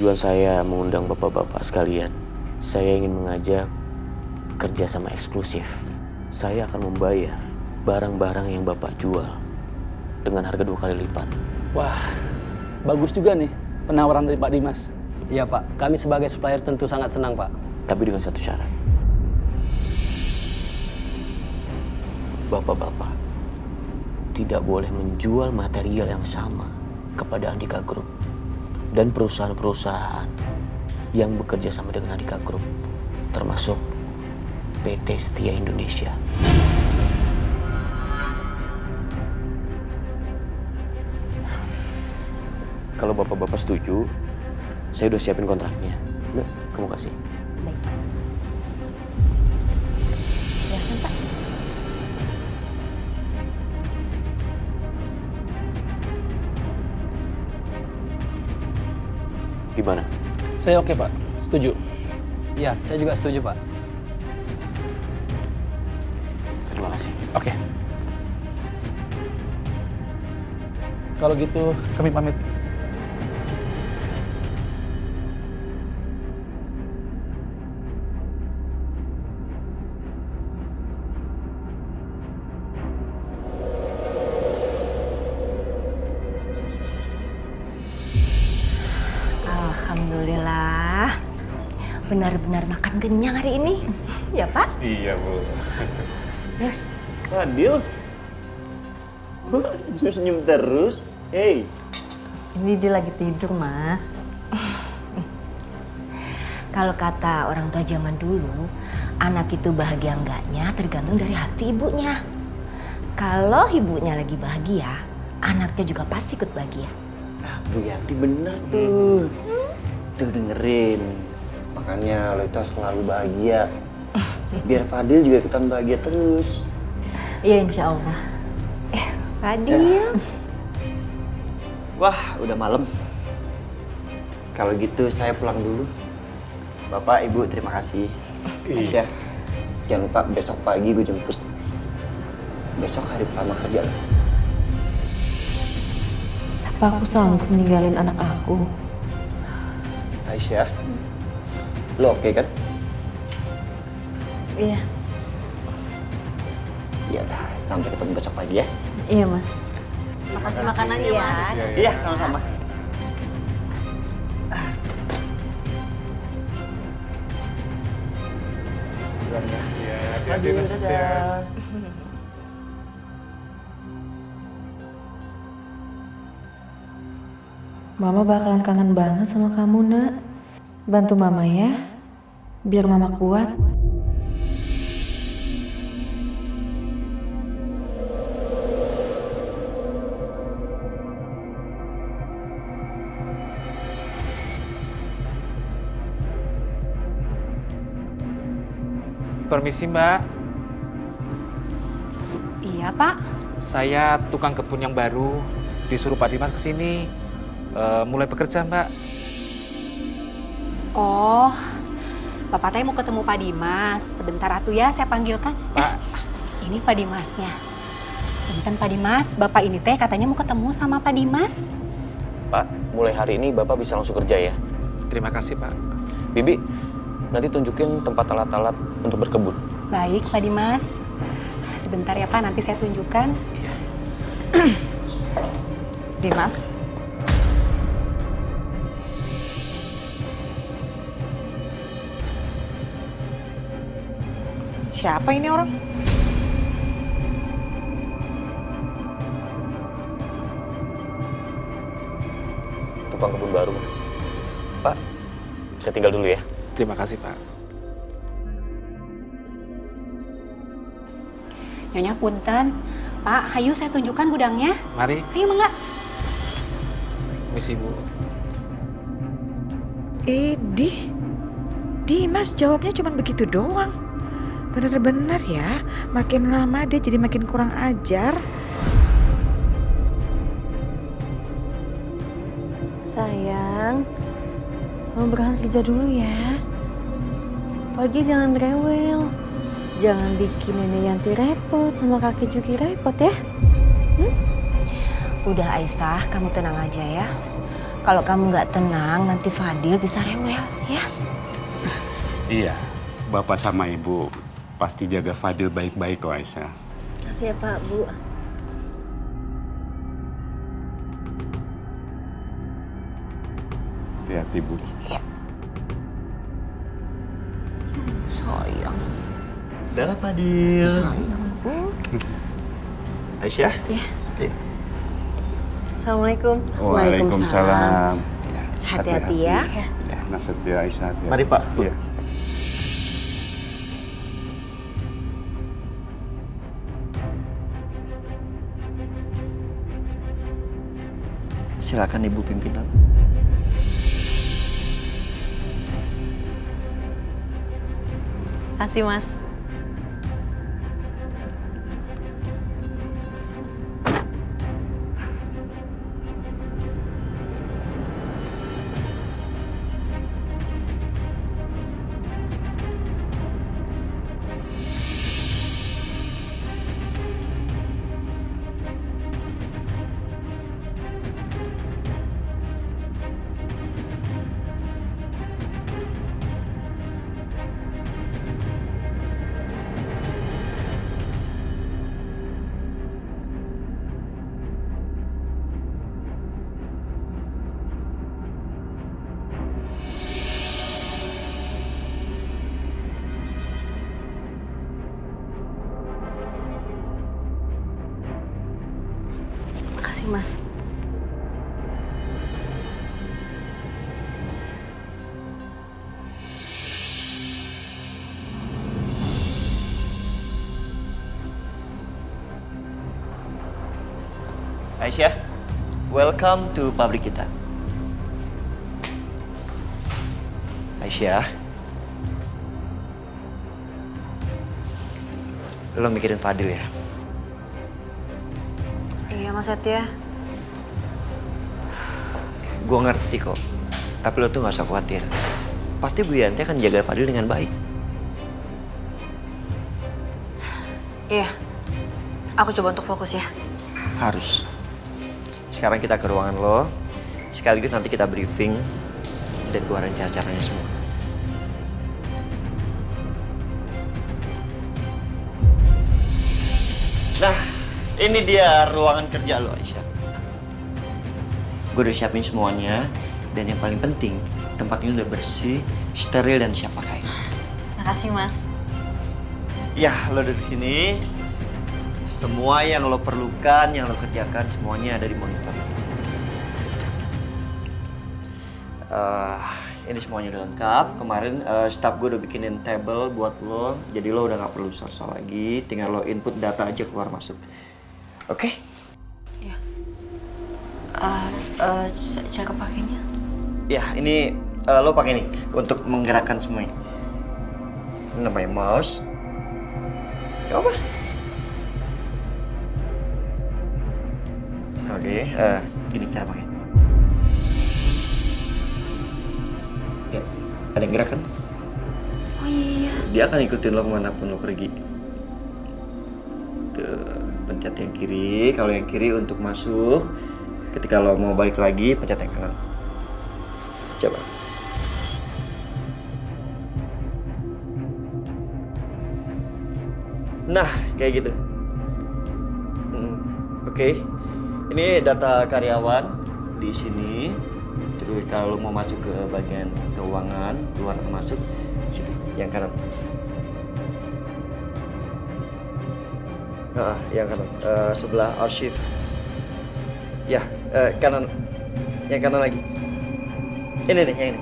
Tujuan saya mengundang bapak-bapak sekalian. Saya ingin mengajak kerjasama eksklusif. Saya akan membayar barang-barang yang bapak jual dengan harga 2 kali lipat. Wah, bagus juga nih penawaran dari Pak Dimas. Iya Pak, kami sebagai supplier tentu sangat senang Pak. Tapi dengan satu syarat. Bapak-bapak tidak boleh menjual material yang sama kepada Andika Group dan perusahaan-perusahaan yang bekerja sama dengan Andika Group, termasuk PT Setia Indonesia. Kalau bapak-bapak setuju, saya udah siapin kontraknya. Mbak, kamu kasih. Baik, Pak. Silahkan, Pak. Gimana? Saya oke Pak, setuju. Iya, saya juga setuju Pak. Terima kasih. Oke. Kalau gitu kami pamit. Alhamdulillah. Benar-benar makan kenyang hari ini. Ya, Pak? Iya, Bu. Fadil. Senyum terus. Hey. Ini dia lagi tidur, Mas. Kalau kata orang tua zaman dulu, anak itu bahagia enggaknya tergantung dari hati ibunya. Kalau ibunya lagi bahagia, anaknya juga pasti ikut bahagia. Nah, Bu Yanti bener tuh. Tuh dengerin. Makanya lo itu harus selalu bahagia. Biar Fadil juga ikutan bahagia terus. Iya, insya Allah. Fadil. Wah, udah malam. Kalau gitu saya pulang dulu. Bapak, Ibu, terima kasih. Aisyah, jangan lupa besok pagi gue jemput. Besok hari pertama kerja lo. Apa aku sanggup ninggalin anak aku? Aisyah, lo oke kan? Iya. Iya dah, sampai ketemu besok pagi ya. Iya, Mas. Makasih makanannya, Iya. Mas. Iya, sama-sama. Duluan ya. Iya, Fadil, dadah. Mama bakalan kangen banget sama kamu, Nak. Bantu Mama ya, biar Mama kuat. Permisi Mbak, Iya, Pak. saya tukang kebun yang baru, disuruh Pak Dimas kesini, mulai bekerja Mbak. Oh, Bapak teh mau ketemu Pak Dimas. Sebentar atuh ya, saya panggilkan. Pak, Ini Pak Dimasnya. Punten Pak Dimas, Bapak ini teh katanya mau ketemu sama Pak Dimas. Pak, mulai hari ini Bapak bisa langsung kerja ya. terima kasih Pak. Bibi, nanti tunjukin tempat alat-alat untuk berkebun. Baik, Pak Dimas. Sebentar ya Pak, nanti saya tunjukkan. Dimas, siapa ini orang? Tukang kebun baru. Pak, saya tinggal dulu ya. Terima kasih Pak. Nyonya punten. Pak, hayu saya tunjukkan gudangnya. Mari, Ayo, Mangga. misi Bu. Dimas jawabnya cuma begitu doang. Bener-bener ya, makin lama dia jadi makin kurang ajar. Sayang, Mama berangkat kerja dulu ya. Fadil jangan rewel. Jangan bikin Nenek Yanti repot sama kakek Juki repot ya. Udah Aisyah, kamu tenang aja ya. Kalau kamu nggak tenang, nanti Fadil bisa rewel, ya. Iya, Bapak sama Ibu pasti jaga Fadil baik-baik kok, Aisyah. Kasih ya Pak, Bu. Hati-hati, Bu. Sayang. Udah Fadil. Sayang, Bu. Aisyah? Ya. Assalamualaikum. Waalaikumsalam. Ya, Hati-hati ya. Ya, Nasution Aisyah. Hati-hati. Mari, Pak. Iya. Silakan Ibu pimpinan. Kasih Mas. Makasih Mas. Aisyah, welcome to pabrik kita. Aisyah, lo mikirin Fadil ya? Iya Mas Setia. Gue ngerti kok, tapi lo tuh gak usah khawatir. Pasti Bu Yanti akan jaga Fadil dengan baik. Iya. Aku coba untuk fokus ya. Harus. Sekarang kita ke ruangan lo, sekaligus nanti kita briefing dan keluarin cara-caranya semua. Nah, ini dia ruangan kerja lo, Aisyah. Gue udah siapin semuanya, dan yang paling penting, tempat ini udah bersih, steril, dan siap pakai. Makasih Mas. Ya, lo dari sini. Semua yang lo perlukan, yang lo kerjakan, semuanya ada di monitor. Ini semuanya udah lengkap. Kemarin staff gue udah bikinin table buat lo, jadi lo udah nggak perlu susah lagi. Tinggal lo input data aja keluar masuk. Oke? Iya. Cara pakainya? Ya, ini lo pakai nih untuk menggerakkan semuanya. Ini namanya mouse. Gak apa? Oke, gini cara pakai. Ya, ada yang gerak kan? Oh iya. Dia akan ikutin lo kemanapun lo pergi. Tuh, pencet yang kiri. Kalau yang kiri untuk masuk. Ketika lo mau balik lagi, pencet yang kanan. Coba. Nah, kayak gitu. Oke. Ini data karyawan di sini. Terus kalau lo mau masuk ke bagian keuangan, keluar atau masuk, situ yang kanan. Yang kanan, sebelah arsip. Ya, kanan, yang kanan lagi. Ini nih, yang ini.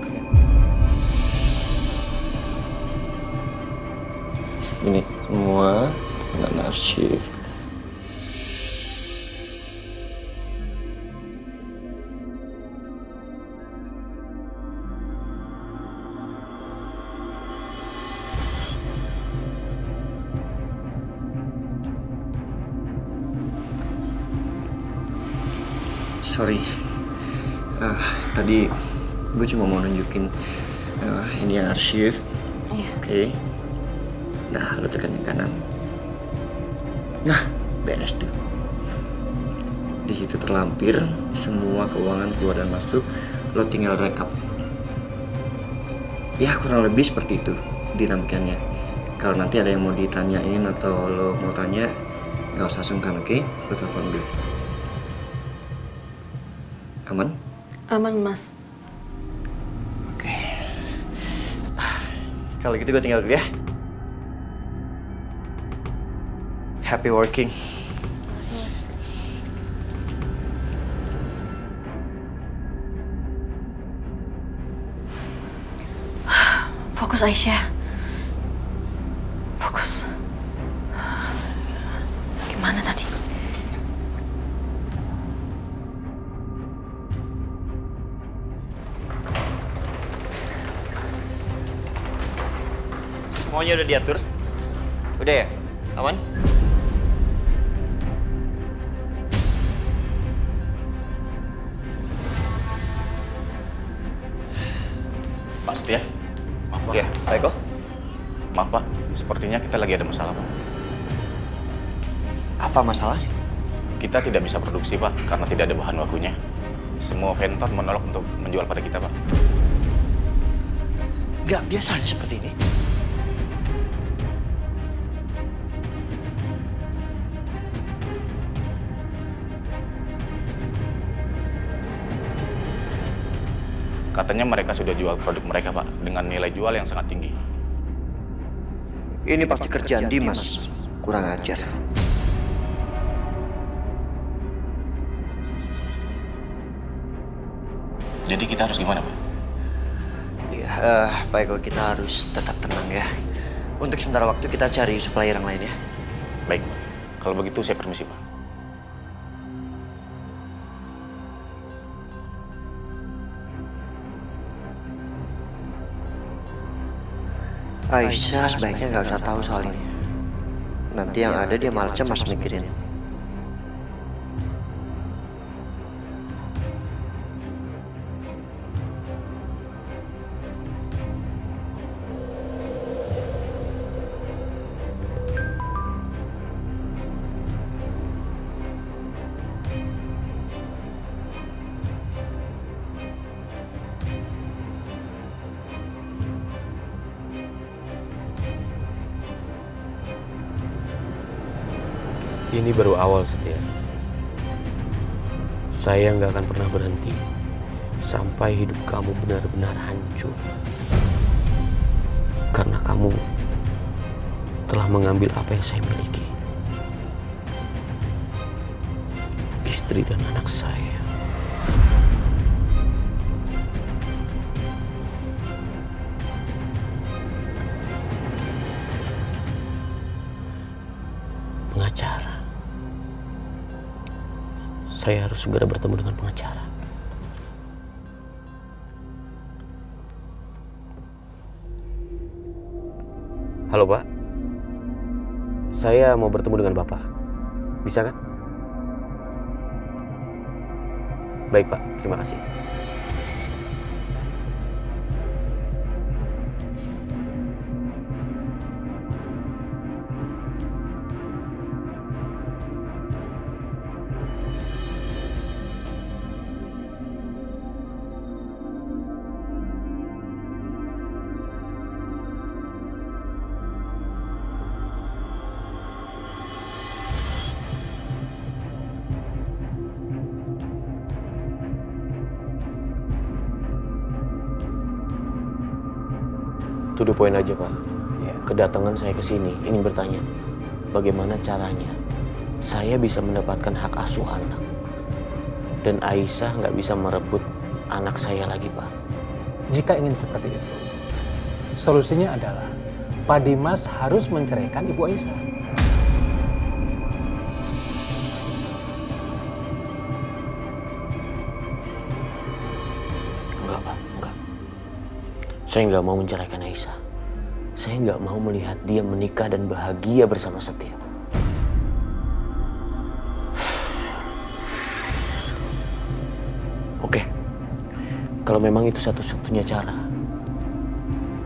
Ini semua kanan arsip. Sorry, tadi gue cuma mau nunjukin ini yang arsip. Iya. Oke. Nah, lo tekan yang kanan. Nah, beres tuh. Di situ terlampir semua keuangan keluar dan masuk. lo tinggal rekap. Ya kurang lebih seperti itu dinamikanya. Kalau nanti ada yang mau ditanyain atau lo mau tanya, nggak usah sungkan, oke? Lo telepon gue. Aman? Aman, Mas. Oke. Kalau gitu gue tinggal dulu ya. Happy working. Fokus, Aisyah. Fokus. Gimana tadi? Semuanya udah diatur? Udah ya? Aman? Pasti ya? Maaf, Pak. Iya, baik kok. Maaf, Pak. Sepertinya kita lagi ada masalah, Pak. Apa masalahnya? Kita tidak bisa produksi, Pak, karena tidak ada bahan bakunya. Semua vendor menolak untuk menjual pada kita, Pak. Nggak biasanya seperti ini. Katanya mereka sudah jual produk mereka, Pak, dengan nilai jual yang sangat tinggi. Ini pasti kerjaan Dimas. Kurang ajar. Jadi kita harus gimana, Pak? Iya, baik kok, kita harus tetap tenang ya. Untuk sementara waktu kita cari supplier yang lain ya. Baik, Pak. Kalau begitu saya permisi, Pak. Aisyah sebaiknya nggak usah tahu soal ini. Nanti yang ada dia malah cemas mikirin. Ini baru awal, Setia. Saya nggak akan pernah berhenti sampai hidup kamu benar-benar hancur. Karena kamu telah mengambil apa yang saya miliki. Istri dan anak saya. Pengacara. Saya harus segera bertemu dengan pengacara. Halo, Pak. Saya mau bertemu dengan Bapak. Bisa kan? Baik, Pak. Terima kasih. To the point aja, Pak. Kedatangan saya ke sini ingin bertanya, bagaimana caranya saya bisa mendapatkan hak asuh anak dan Aisyah nggak bisa merebut anak saya lagi, Pak. Jika ingin seperti itu, solusinya adalah Pak Dimas harus menceraikan Ibu Aisyah. Enggak, Pak. Enggak. Saya nggak mau menceraikan Aisyah. Saya nggak mau melihat dia menikah dan bahagia bersama Setia. Oke, kalau memang itu satu-satunya cara,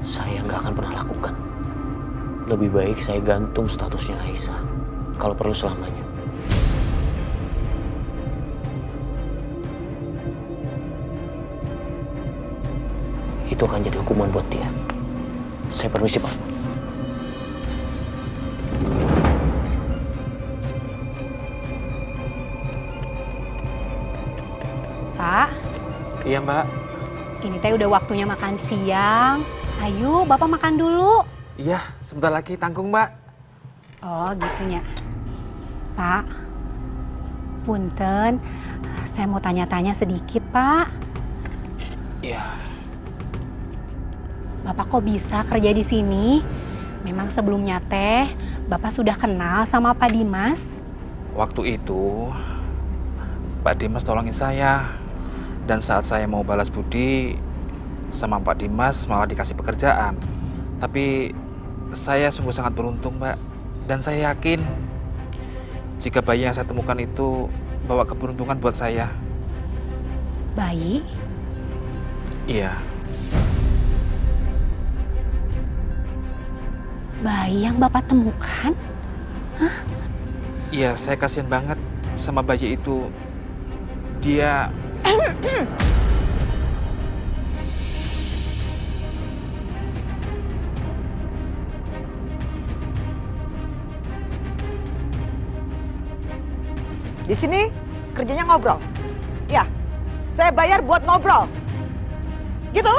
saya nggak akan pernah lakukan. Lebih baik saya gantung statusnya Aisyah, kalau perlu selamanya. itu akan jadi hukuman buat dia. Saya permisi, Pak. Pak, Iya, Mbak. ini teh udah waktunya makan siang. Ayo, Bapak makan dulu. Iya, sebentar lagi tanggung, Mbak. Oh, gitunya. Pak, punten, saya mau tanya-tanya sedikit, Pak. Iya. Bapak kok bisa kerja di sini? Memang sebelumnya teh, Bapak sudah kenal sama Pak Dimas? Waktu itu, Pak Dimas tolongin saya. Dan saat saya mau balas budi, sama Pak Dimas malah dikasih pekerjaan. Tapi saya sungguh sangat beruntung, Mbak. Dan saya yakin jika bayi yang saya temukan itu bawa keberuntungan buat saya. Bayi? Iya. Bayi yang Bapak temukan? Hah? Iya, saya kasihan banget sama bayi itu. Dia... Di sini kerjanya ngobrol. Ya, saya bayar buat ngobrol. Gitu?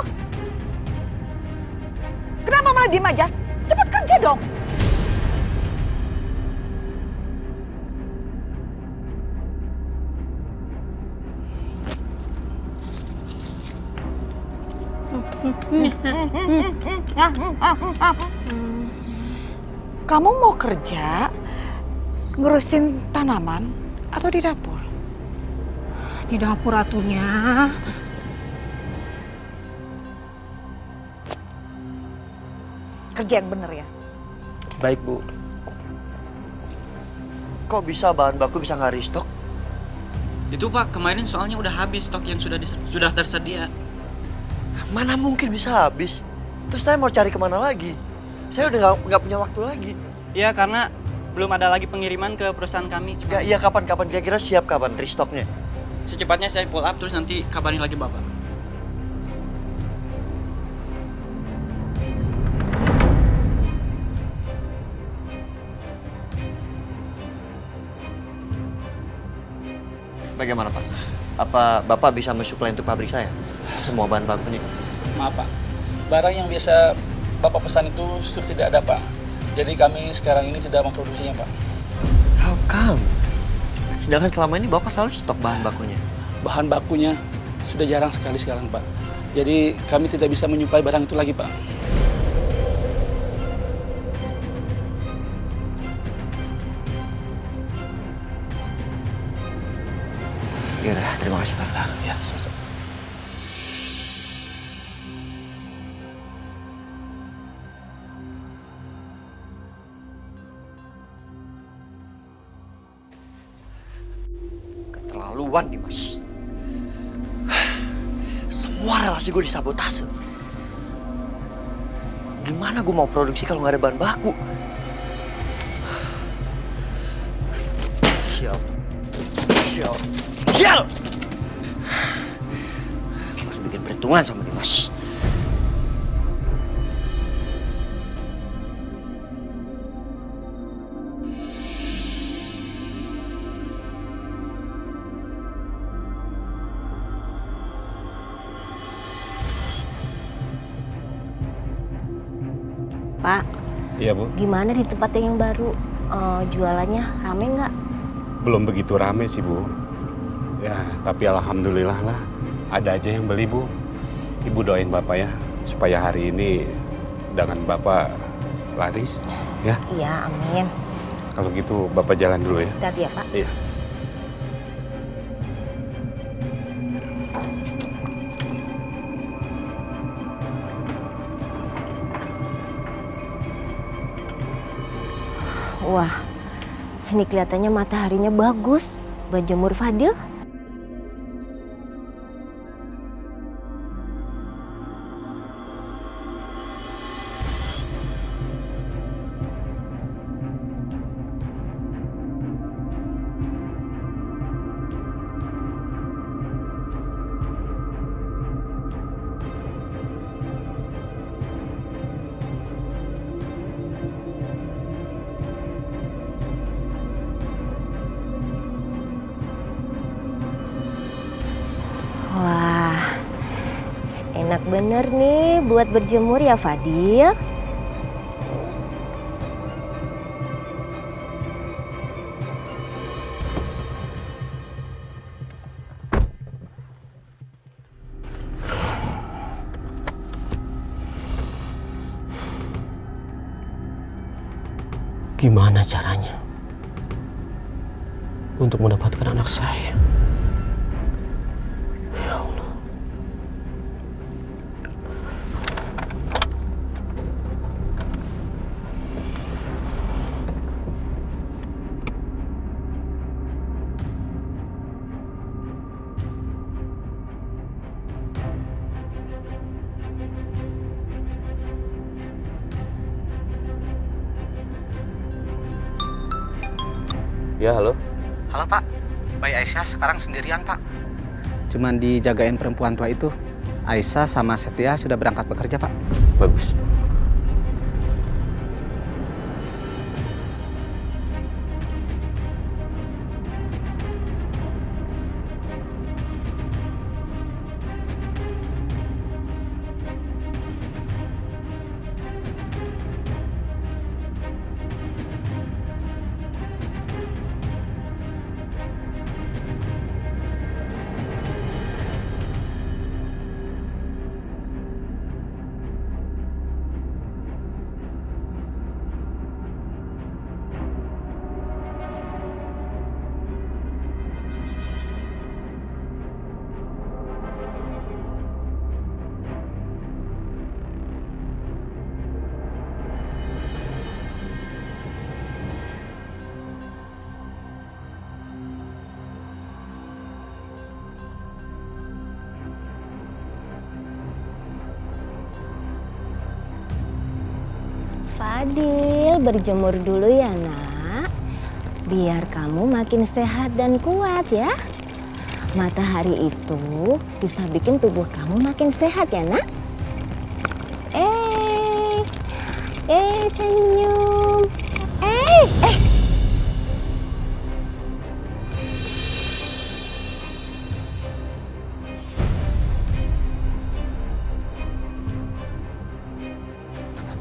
Kenapa malah diem aja? Cepat kerja dong. Kamu mau kerja ngurusin tanaman atau di dapur? Di dapur atunya. Kerja yang bener ya. Baik, Bu. Kok bisa bahan baku bisa nggak restock? Itu Pak, kemarin soalnya udah habis stok yang sudah tersedia. Mana mungkin bisa habis? Terus saya mau cari kemana lagi? Saya udah nggak punya waktu lagi. Iya, karena belum ada lagi pengiriman ke perusahaan kami. Iya, kapan kira-kira siap kapan restocknya? Secepatnya saya pull up terus nanti kabarin lagi Bapak. Bagaimana Pak? Apa Bapak bisa mensuplai untuk pabrik saya? Semua bahan bakunya. Maaf Pak, barang yang biasa Bapak pesan itu sudah tidak ada Pak. Jadi kami sekarang ini tidak memproduksinya Pak. How come? Sedangkan selama ini Bapak selalu stok bahan bakunya. Bahan bakunya sudah jarang sekali sekarang Pak. Jadi kami tidak bisa menyuplai barang itu lagi Pak. Ya udah, terima kasih Pak. Ya, sama-sama. Keterlaluan Dimas. Semua relasi gue disabotase. Gimana gue mau produksi kalau nggak ada bahan baku? Sial. Harus bikin perhitungan sama Dimas. Pak, Iya, Bu. gimana di tempat yang baru? Jualannya rame nggak? Belum begitu rame sih, Bu. Ya, tapi alhamdulillah lah. Ada aja yang beli, Bu. Ibu doain Bapak ya, supaya hari ini dagangan Bapak laris, ya. Iya, amin. Kalau gitu Bapak jalan dulu ya. Hati-hati ya, Pak. Iya. Wah, ini kelihatannya mataharinya bagus. Berjemur Fadil. bener nih buat berjemur ya Fadil. Gimana caranya untuk mendapatkan anak saya? Ya Allah. Ya, halo. Halo Pak, Bayi Aisyah sekarang sendirian Pak. Cuman dijagain perempuan tua itu. Aisyah sama Setia sudah berangkat bekerja Pak. Bagus. Fadil, berjemur dulu ya nak. Biar kamu makin sehat dan kuat ya. Matahari itu bisa bikin tubuh kamu makin sehat ya nak. Senyum.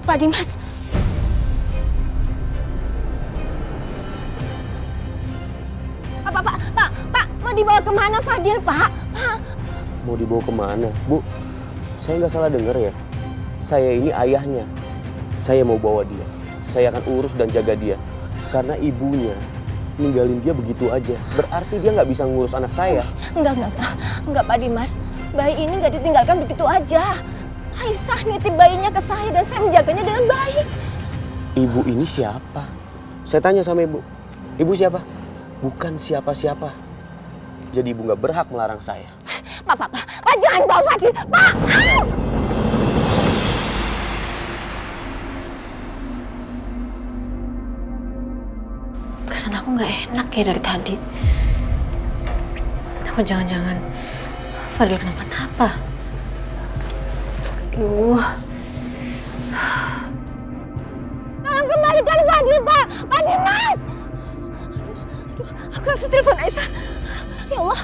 Pak Dimas. Pak, mau dibawa kemana Fadil, Pak? Mau dibawa kemana? Bu, saya nggak salah dengar ya. Saya ini ayahnya. Saya mau bawa dia. Saya akan urus dan jaga dia. Karena ibunya ninggalin dia begitu aja. Berarti dia nggak bisa ngurus anak saya. Enggak Pak Dimas. Bayi ini nggak ditinggalkan begitu aja. Aisyah nitip bayinya ke saya dan saya menjaganya dengan baik. Ibu ini siapa? Saya tanya sama ibu. Ibu siapa? Bukan siapa-siapa. Jadi ibu nggak berhak melarang saya. Pak, jangan bawa Fadil, Pak! Kesan aku nggak enak ya dari tadi. Apa jangan-jangan Fadil kenapa-napa? Aduh. Tolong kembalikan Fadil, Pak! Pak Dimas! Aduh, aku harus telepon Aisyah. Ya Allah.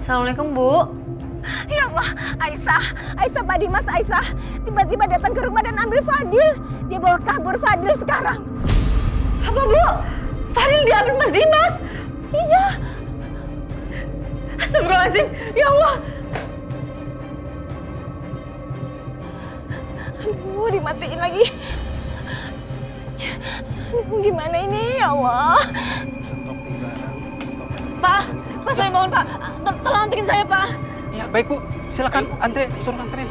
Assalamualaikum, Bu. Ya Allah, Aisyah, Pak Dimas, Aisyah tiba-tiba datang ke rumah dan ambil Fadil. Dia bawa kabur Fadil sekarang. Apa, Bu? Fadil diambil Mas Dimas? Iya. Astagfirullahaladzim, ya Allah. Aduh, dimatiin lagi. Aduh, gimana ini, ya Allah. Pak, saya mohon, Pak. Tolong anterin saya, Pak. Ya, baik Bu. Silakan antre, suruh anterin.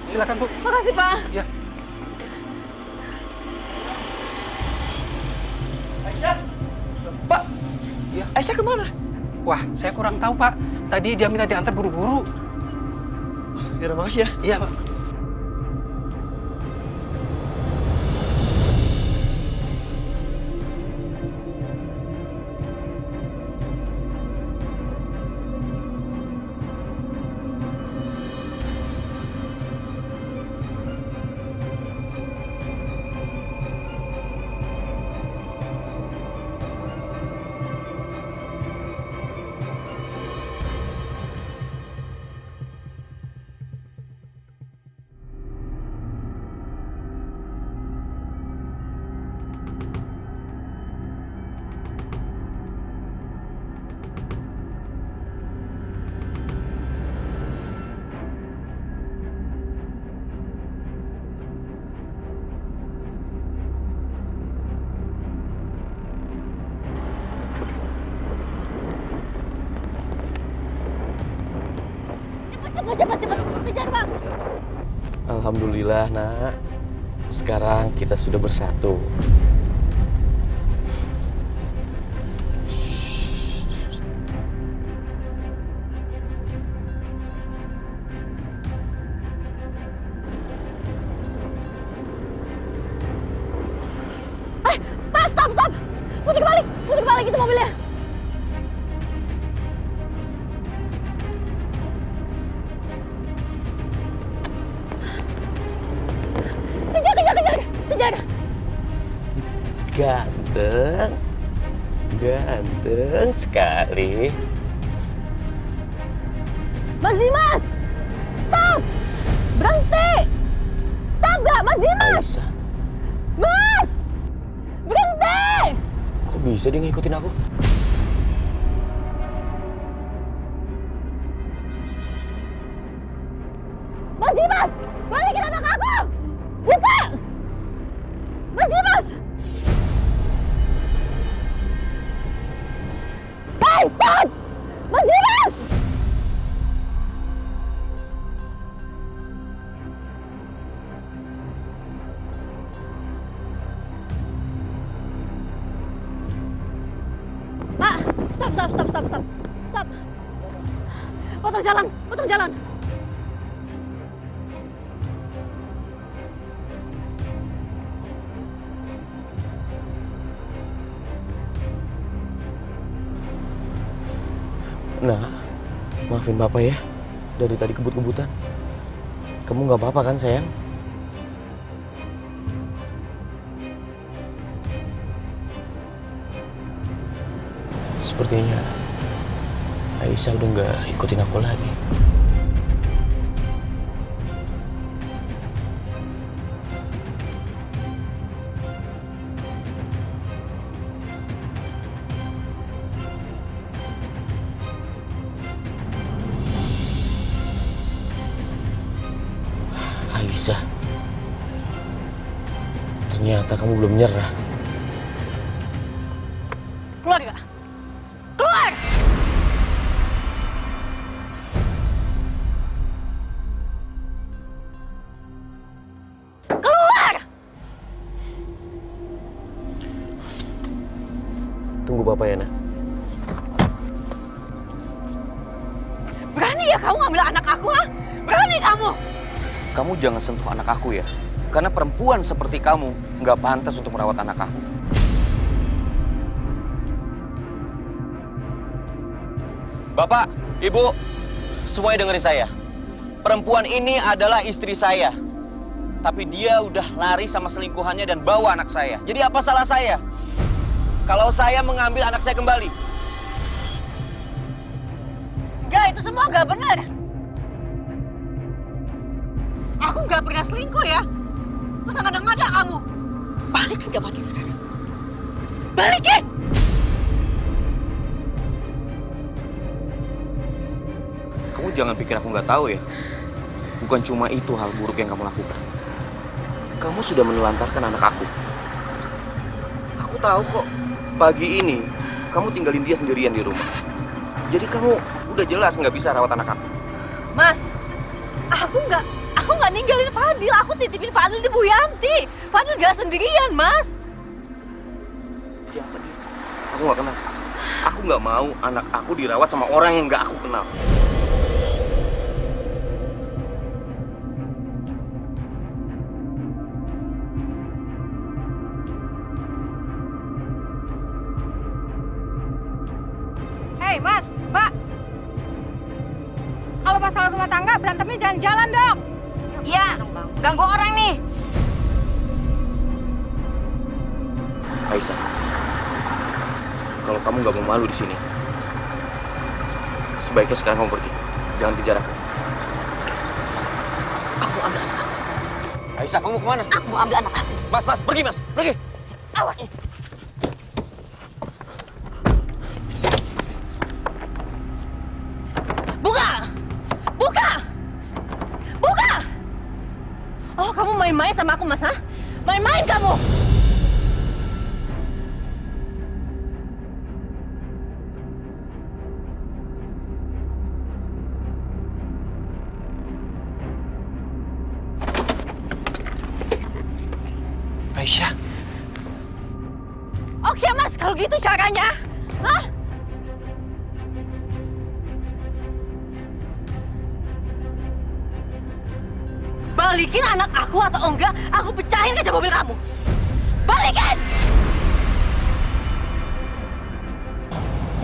Silakan Bu. Makasih, Pak. Ya. Aisyah? Pak. Ya. Aisyah kemana? Wah, saya kurang tahu Pak. Tadi dia minta diantar buru-buru. Ya udah, makasih ya. Iya Pak. Alhamdulillah, Nak. Sekarang kita sudah bersatu. Mas, stop! Putar balik itu mobilnya. Kejar! Ganteng sekali. Mas Dimas! Stop! Berhenti! Stop gak, Mas Dimas? Mas! Berhenti! Kok bisa dia ngikutin aku? Mas Dimas! Balikin anak aku! Buka! Mas Dimas! Hey, stop! Mas Dimas! Pak, stop. Potong jalan. Nah, maafin Bapak ya. Dari tadi kebut-kebutan. Kamu nggak apa-apa kan, sayang? Sepertinya Aisyah udah nggak ikutin aku lagi. Aisyah, ternyata kamu belum nyerah. Keluar gak? Keluar! Keluar! Tunggu Bapak ya, Nak. Berani ya kamu ngambil anak aku, ha? Berani kamu? Kamu jangan sentuh anak aku ya. Karena perempuan seperti kamu nggak pantas untuk merawat anak aku. Bapak, Ibu, semuanya dengerin saya. Perempuan ini adalah istri saya. Tapi dia udah lari sama selingkuhannya dan bawa anak saya. Jadi apa salah saya? Kalau saya mengambil anak saya kembali? Enggak, itu semua nggak benar. Aku nggak pernah selingkuh ya. Masa ngada-ngada kamu? Balikin gak Fadil sekarang? Balikin! Kamu jangan pikir aku nggak tahu ya. Bukan cuma itu hal buruk yang kamu lakukan. Kamu sudah menelantarkan anak aku. Aku tahu kok. Pagi ini kamu tinggalin dia sendirian di rumah. Jadi kamu udah jelas nggak bisa rawat anak aku. Mas, aku nggak ninggalin Fadil. Aku titipin Fadil di Bu Yanti. Fadil nggak sendirian, Mas. Siapa dia? Aku nggak kenal. Aku nggak mau anak aku dirawat sama orang yang nggak aku kenal. Hei Mas, Mbak. Kalau masalah rumah tangga berantemnya jangan jalan dong. Iya, ganggu orang nih. Aisyah, kalau kamu nggak mau malu di sini, sebaiknya sekarang kamu pergi. Jangan kejar aku. Aku mau ambil anak aku. Aisyah, kamu mau kemana? Aku mau ambil anak aku. Mas, pergi mas, pergi. Awas. Buka! Oh, kamu main-main sama aku, Mas, ha? Main-main kamu! Aisyah. Oke Mas, kalau gitu caranya. Hah? Balikin anak aku atau enggak, aku pecahin kaca mobil kamu. Balikin!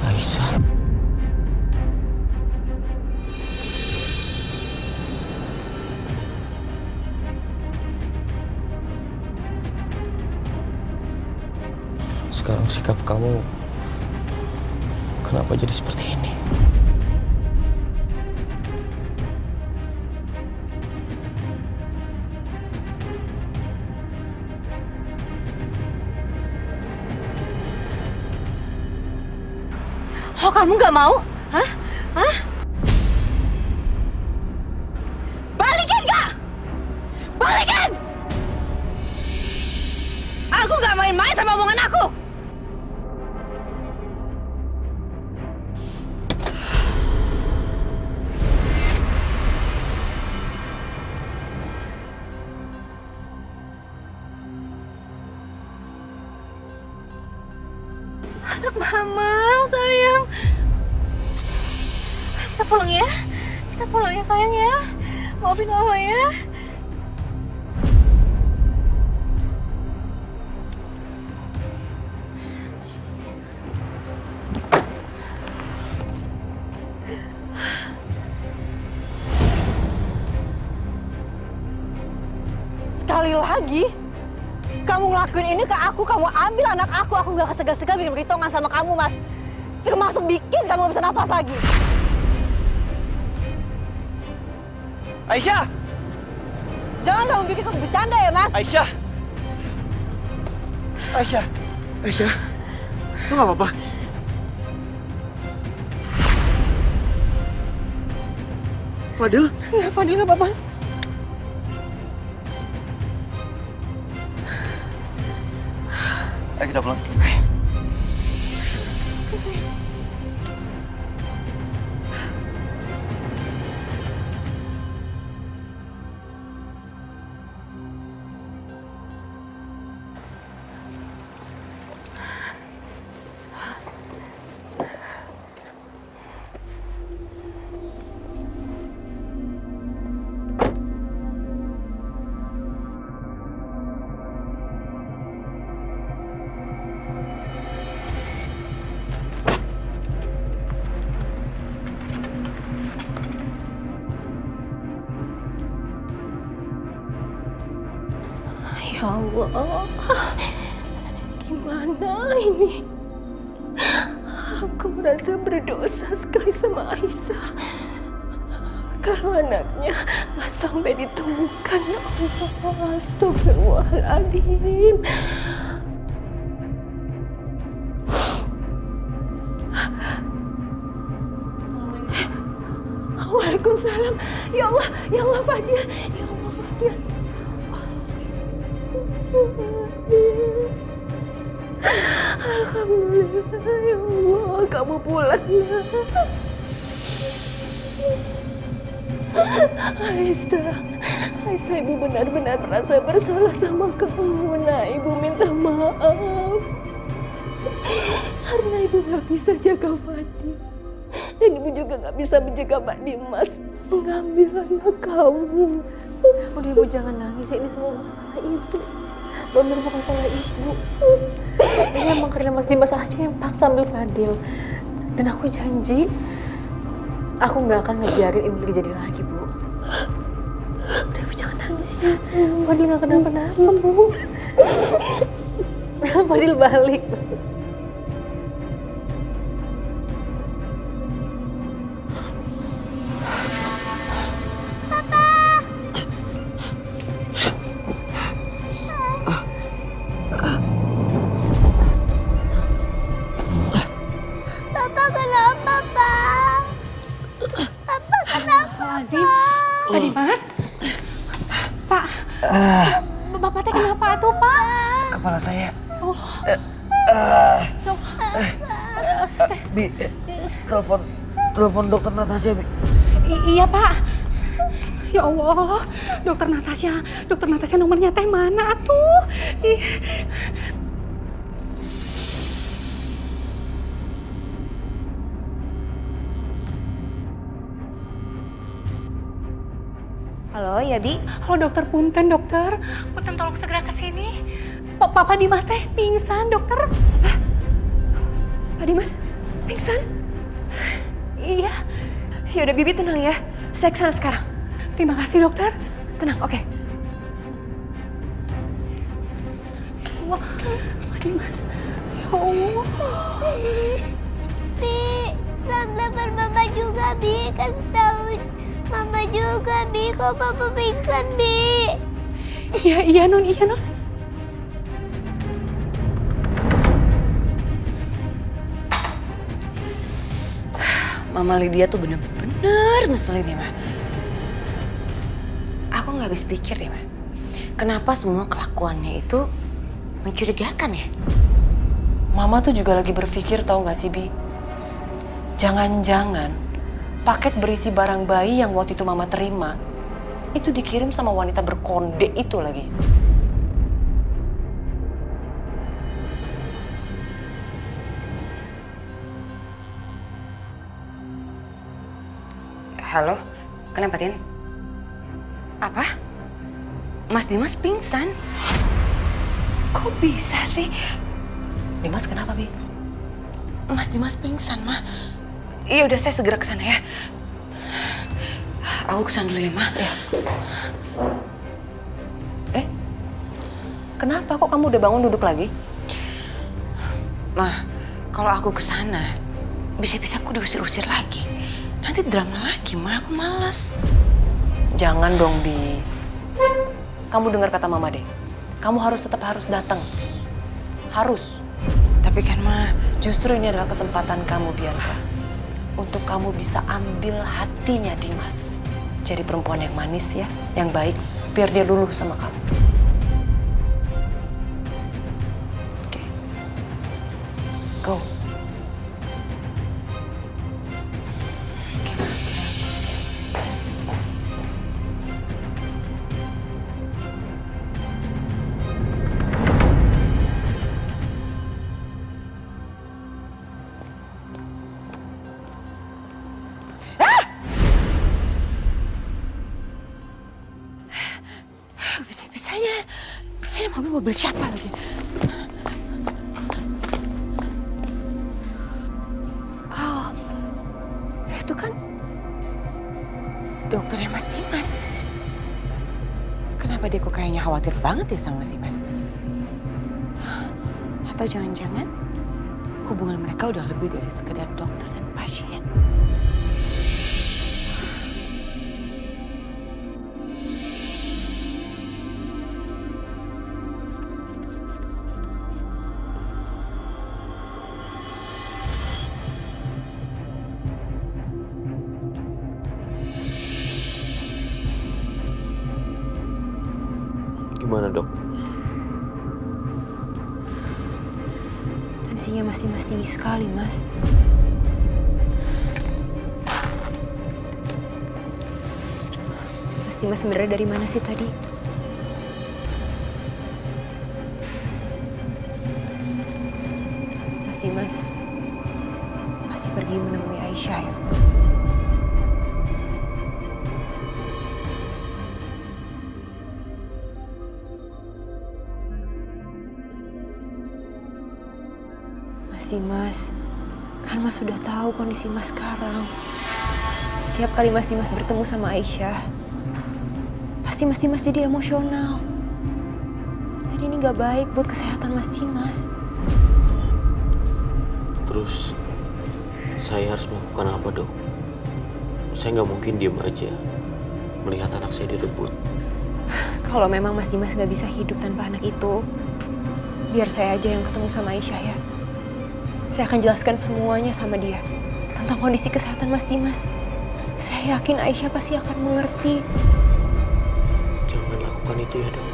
Aisyah. Sekarang sikap kamu kenapa jadi seperti ini? Oh, kamu nggak mau? Hah? Hah? Balikin nggak? Balikin! Aku nggak main-main sama omongan aku. Anak mama, sayang. Kita pulang ya. Kita pulang ya, sayang ya. Maafin mama ya. Sekali lagi kamu ngelakuin ini ke aku, kamu ambil anak aku nggak segan-segan bikin perhitungan sama kamu, Mas. Termasuk bikin kamu nggak bisa nafas lagi. Aisyah! Jangan kamu bikin kamu bercanda ya, Mas. Aisyah! Aisyah! Aisyah! Lu nggak apa-apa? Fadil? Nggak, Fadil nggak apa-apa. Ayo kita pulang. Ya Allah, gimana ini? Aku merasa berdosa sekali sama Aisyah. Kalau anaknya nggak sampai ditemukan, ya Allah, astagfirullahaladzim. Waalaikumsalam. Ya Allah Fadil. Ya Allah Fadil. Alhamdulillah, ya Allah, kamu pulang. Aisyah, ibu benar-benar merasa bersalah sama kamu. Nah, ibu minta maaf. Karena ibu gak bisa jaga Fadil. Dan ibu juga gak bisa menjaga Pak Dimas mengambil anak kamu. Udah ibu jangan nangis, ini semua bukan salah ibu. Bener bukan salah ibu. Ini emang karena Mas Dimas aja yang paksa ambil Fadil. Dan aku janji, aku nggak akan ngebiarin ini terjadi lagi, Bu. Udah ibu jangan nangis ya. Fadil nggak kenapa-napa, Bu. Fadil balik. Pak Dimas? Pak, Bapak teh kenapa tuh, Pak? Kepala saya. Bi, telepon dokter Natasha, Bi. Iya, Pak. Ya Allah, dokter Natasha nomornya teh mana tuh? Ih. Halo, ya Bi? Halo dokter, punten dokter. Punten tolong segera ke sini. Papa Dimas teh pingsan, dokter. Hah? Pak Dimas pingsan? Iya. Ya udah Bibi tenang ya. Saya kesana sekarang. Terima kasih dokter. Tenang, oke. Wah, Pak Dimas. Ya Allah. Bi, salam telepon Mama juga, Bi. Kasih tahu Mama juga, Bi. Kok Papa pingsan, Bi? Iya, Non. Mama Lydia tuh bener-bener ngeselin ya, Ma. Aku nggak habis pikir ya, Ma. Kenapa semua kelakuannya itu mencurigakan ya? Mama tuh juga lagi berpikir, tahu nggak sih, Bi? Jangan-jangan paket berisi barang bayi yang waktu itu Mama terima itu dikirim sama wanita berkonde itu lagi. Halo, kenapa, Tin? Apa? Mas Dimas pingsan? Kok bisa sih? Dimas kenapa, Bi? Mas Dimas pingsan, Ma. Iya udah, saya segera kesana ya. Aku kesana dulu ya, Ma. Ya. Kenapa? Kok kamu udah bangun duduk lagi? Ma, kalau aku kesana, bisa-bisa aku diusir-usir lagi. Nanti drama lagi, Ma. Aku malas. Jangan dong, Bi. Kamu dengar kata Mama deh. Kamu tetap harus datang. Harus. Tapi kan, Ma, justru ini adalah kesempatan kamu, Bianca. Untuk kamu bisa ambil hatinya Dimas. Jadi perempuan yang manis ya, yang baik. Biar dia luluh sama kamu. Oke. Go. Bisa-bisanya ini mobil siapa lagi? Oh, itu kan dokternya Mas Dimas. Kenapa dia kok kayaknya khawatir banget ya sama Mas Dimas? Atau jangan-jangan hubungan mereka udah lebih dari sekedar dokter dan pasien? Gimana, Dok? Tensinya masih tinggi sekali, Mas. Mas Dimas sebenarnya dari mana sih tadi? Mas Dimas masih pergi menemui Aisyah ya? Mas, kan Mas sudah tahu kondisi Mas sekarang. Setiap kali Mas Dimas bertemu sama Aisyah, pasti Mas Dimas jadi emosional. Jadi ini gak baik buat kesehatan Mas Dimas. Terus, saya harus melakukan apa, Dok? Saya nggak mungkin diem aja melihat anak saya direbut. Kalau memang Mas Dimas gak bisa hidup tanpa anak itu, biar saya aja yang ketemu sama Aisyah ya. Saya akan jelaskan semuanya sama dia tentang kondisi kesehatan Mas Dimas. Saya yakin Aisyah pasti akan mengerti. Jangan lakukan itu ya, Dok.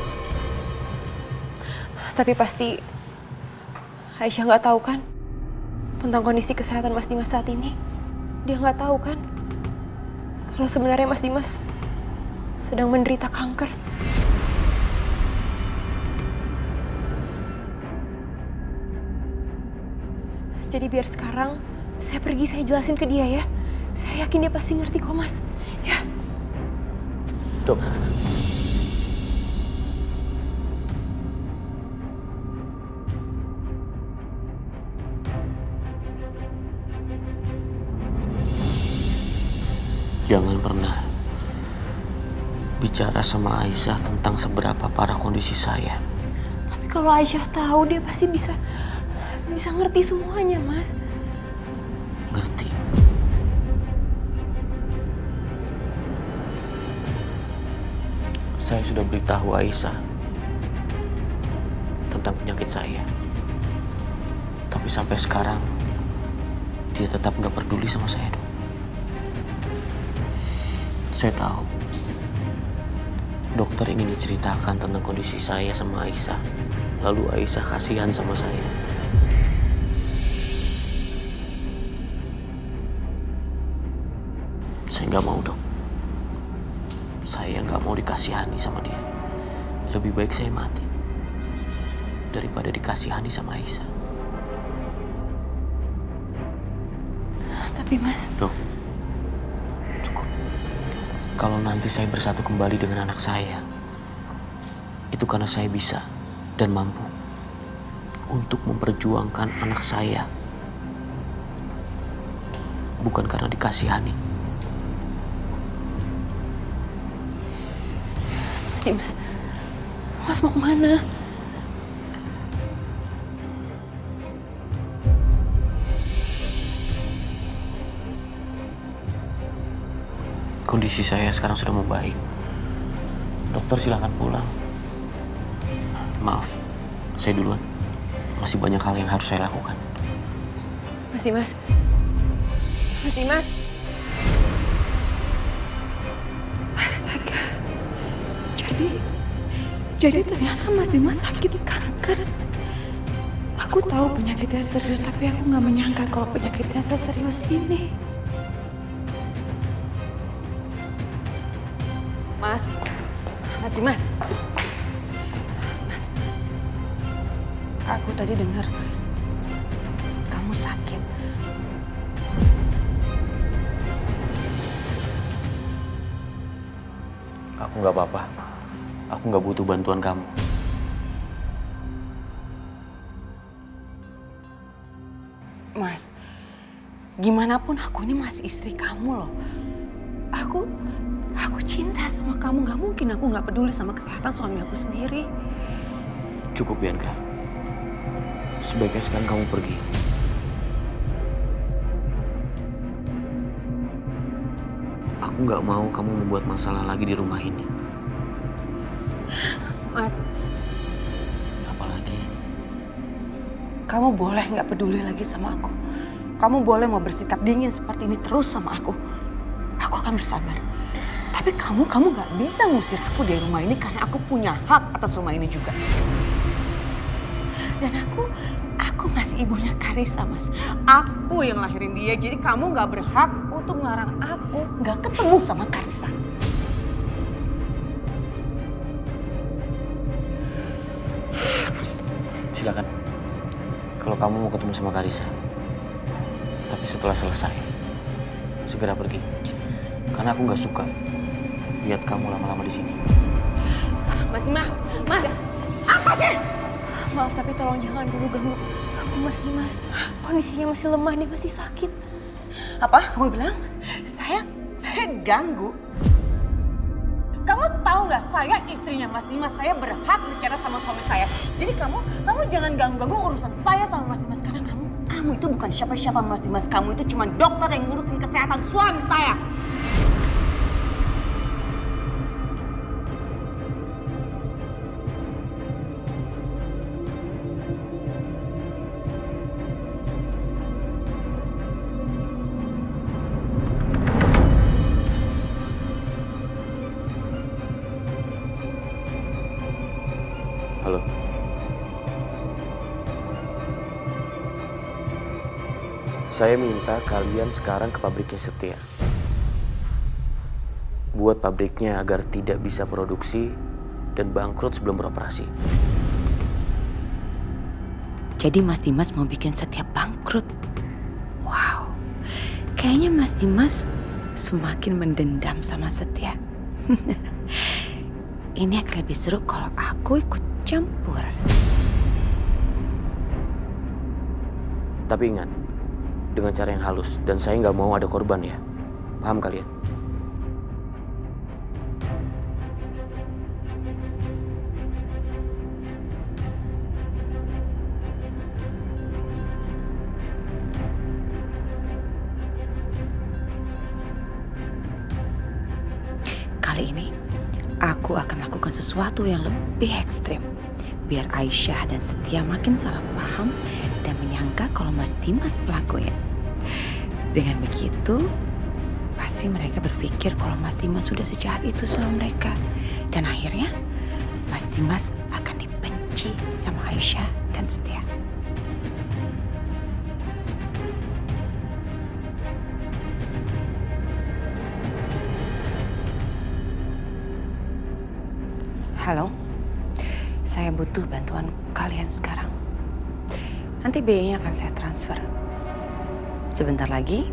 Tapi pasti Aisyah nggak tahu kan tentang kondisi kesehatan Mas Dimas saat ini. Dia nggak tahu kan kalau sebenarnya Mas Dimas sedang menderita kanker. Jadi biar sekarang saya pergi, saya jelasin ke dia ya. Saya yakin dia pasti ngerti kok, Mas. Ya. Dok. Jangan pernah bicara sama Aisyah tentang seberapa parah kondisi saya. Tapi kalau Aisyah tahu, dia pasti bisa ngerti semuanya, Mas. Ngerti. Saya sudah beritahu Aisyah tentang penyakit saya. Tapi sampai sekarang, dia tetap nggak peduli sama saya, Dok. Saya tahu dokter ingin menceritakan tentang kondisi saya sama Aisyah. Lalu Aisyah kasihan sama saya. Saya nggak mau, Dok. Saya nggak mau dikasihani sama dia. Lebih baik saya mati daripada dikasihani sama Aisyah. Tapi Mas... Dok, kalau nanti saya bersatu kembali dengan anak saya, itu karena saya bisa dan mampu untuk memperjuangkan anak saya. Bukan karena dikasihani. Mas. Mas mau kemana? Kondisi saya sekarang sudah membaik. Dokter silakan pulang. Maaf, saya duluan. Masih banyak hal yang harus saya lakukan. Mas. Astaga. Jadi ternyata Mas Dimas sakit kanker. Aku tahu penyakitnya serius, tapi aku nggak menyangka kalau penyakitnya seserius ini. Mas Dimas. Mas, aku tadi dengar kamu sakit. Aku nggak apa-apa. Aku nggak butuh bantuan kamu. Mas, gimana pun aku ini masih istri kamu loh. Aku cinta sama kamu. Gak mungkin aku gak peduli sama kesehatan suami aku sendiri. Cukup, Bianca. Sebaiknya sekarang kamu pergi. Aku nggak mau kamu membuat masalah lagi di rumah ini. Mas, apalagi? Kamu boleh gak peduli lagi sama aku. Kamu boleh mau bersikap dingin seperti ini terus sama aku. Aku akan bersabar. Tapi kamu gak bisa ngusir aku dari rumah ini karena aku punya hak atas rumah ini juga. Dan aku masih ibunya Karissa, Mas. Aku yang lahirin dia, jadi kamu gak berhak untuk melarang aku gak ketemu sama Karissa. Silakan. Kalau kamu mau ketemu sama Karissa. Tapi setelah selesai, segera pergi. Karena aku nggak suka lihat kamu lama-lama di sini. Mas, apa sih? Maaf, tapi tolong jangan dulu ganggu Mas Dimas. Kondisinya masih lemah, dia masih sakit. Apa? Kamu bilang saya ganggu? Kamu tahu nggak, saya istrinya Mas Dimas, saya berhak bicara sama suami saya. Jadi kamu jangan ganggu urusan saya sama Mas Dimas karena kamu itu bukan siapa-siapa Mas Dimas. Kamu itu cuma dokter yang ngurusin kesehatan suami saya. Halo. Saya minta kalian sekarang ke pabriknya Setia. buat pabriknya agar tidak bisa produksi dan bangkrut sebelum beroperasi. Jadi Mas Dimas mau bikin Setia bangkrut. Wow, kayaknya Mas Dimas semakin mendendam sama Setia. Ini akan lebih seru kalau aku ikut campur. Tapi ingat, dengan cara yang halus, dan saya nggak mau ada korban ya. Paham kalian? Kali ini, aku akan lakukan sesuatu yang lebih ekstrim. Biar Aisyah dan Setia makin salah paham dan menyangka kalau Mas Dimas pelakunya. Dengan begitu, pasti mereka berpikir kalau Mas Dimas sudah sejahat itu sama mereka. Dan akhirnya, Mas Dimas akan dibenci sama Aisyah dan Setia. Halo, saya butuh bantuan kalian sekarang. Nanti biayanya akan saya transfer. Sebentar lagi,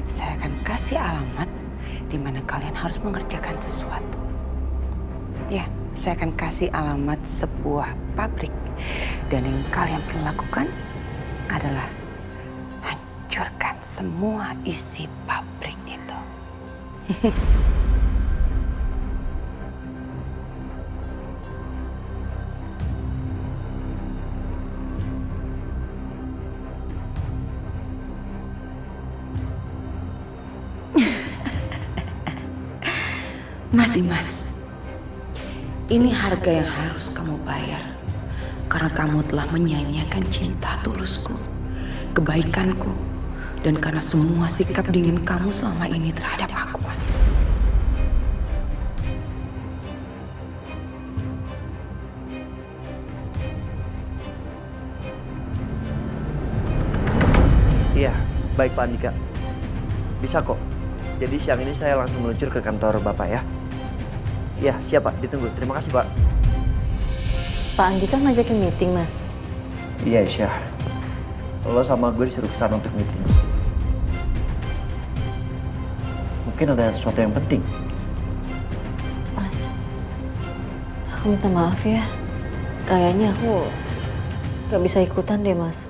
saya akan kasih alamat di mana kalian harus mengerjakan sesuatu. Ya, saya akan kasih alamat sebuah pabrik. Dan yang kalian perlu lakukan adalah hancurkan semua isi pabrik itu. Mas Dimas, ini harga yang harus kamu bayar karena kamu telah menyanyiakan cinta tulusku, kebaikanku, dan karena semua sikap dingin kamu selama ini terhadap aku, Mas. Iya, baik Pak Andika. Bisa kok. Jadi siang ini saya langsung meluncur ke kantor Bapak ya. Iya, siap Pak. Ditunggu. Terima kasih Pak. Pak Andika ngajakin meeting, Mas. Iya, Aisyah. Lo sama gue disuruh kesana untuk meeting. Mungkin ada sesuatu yang penting. Mas, aku minta maaf ya. Kayaknya aku gak bisa ikutan deh, Mas.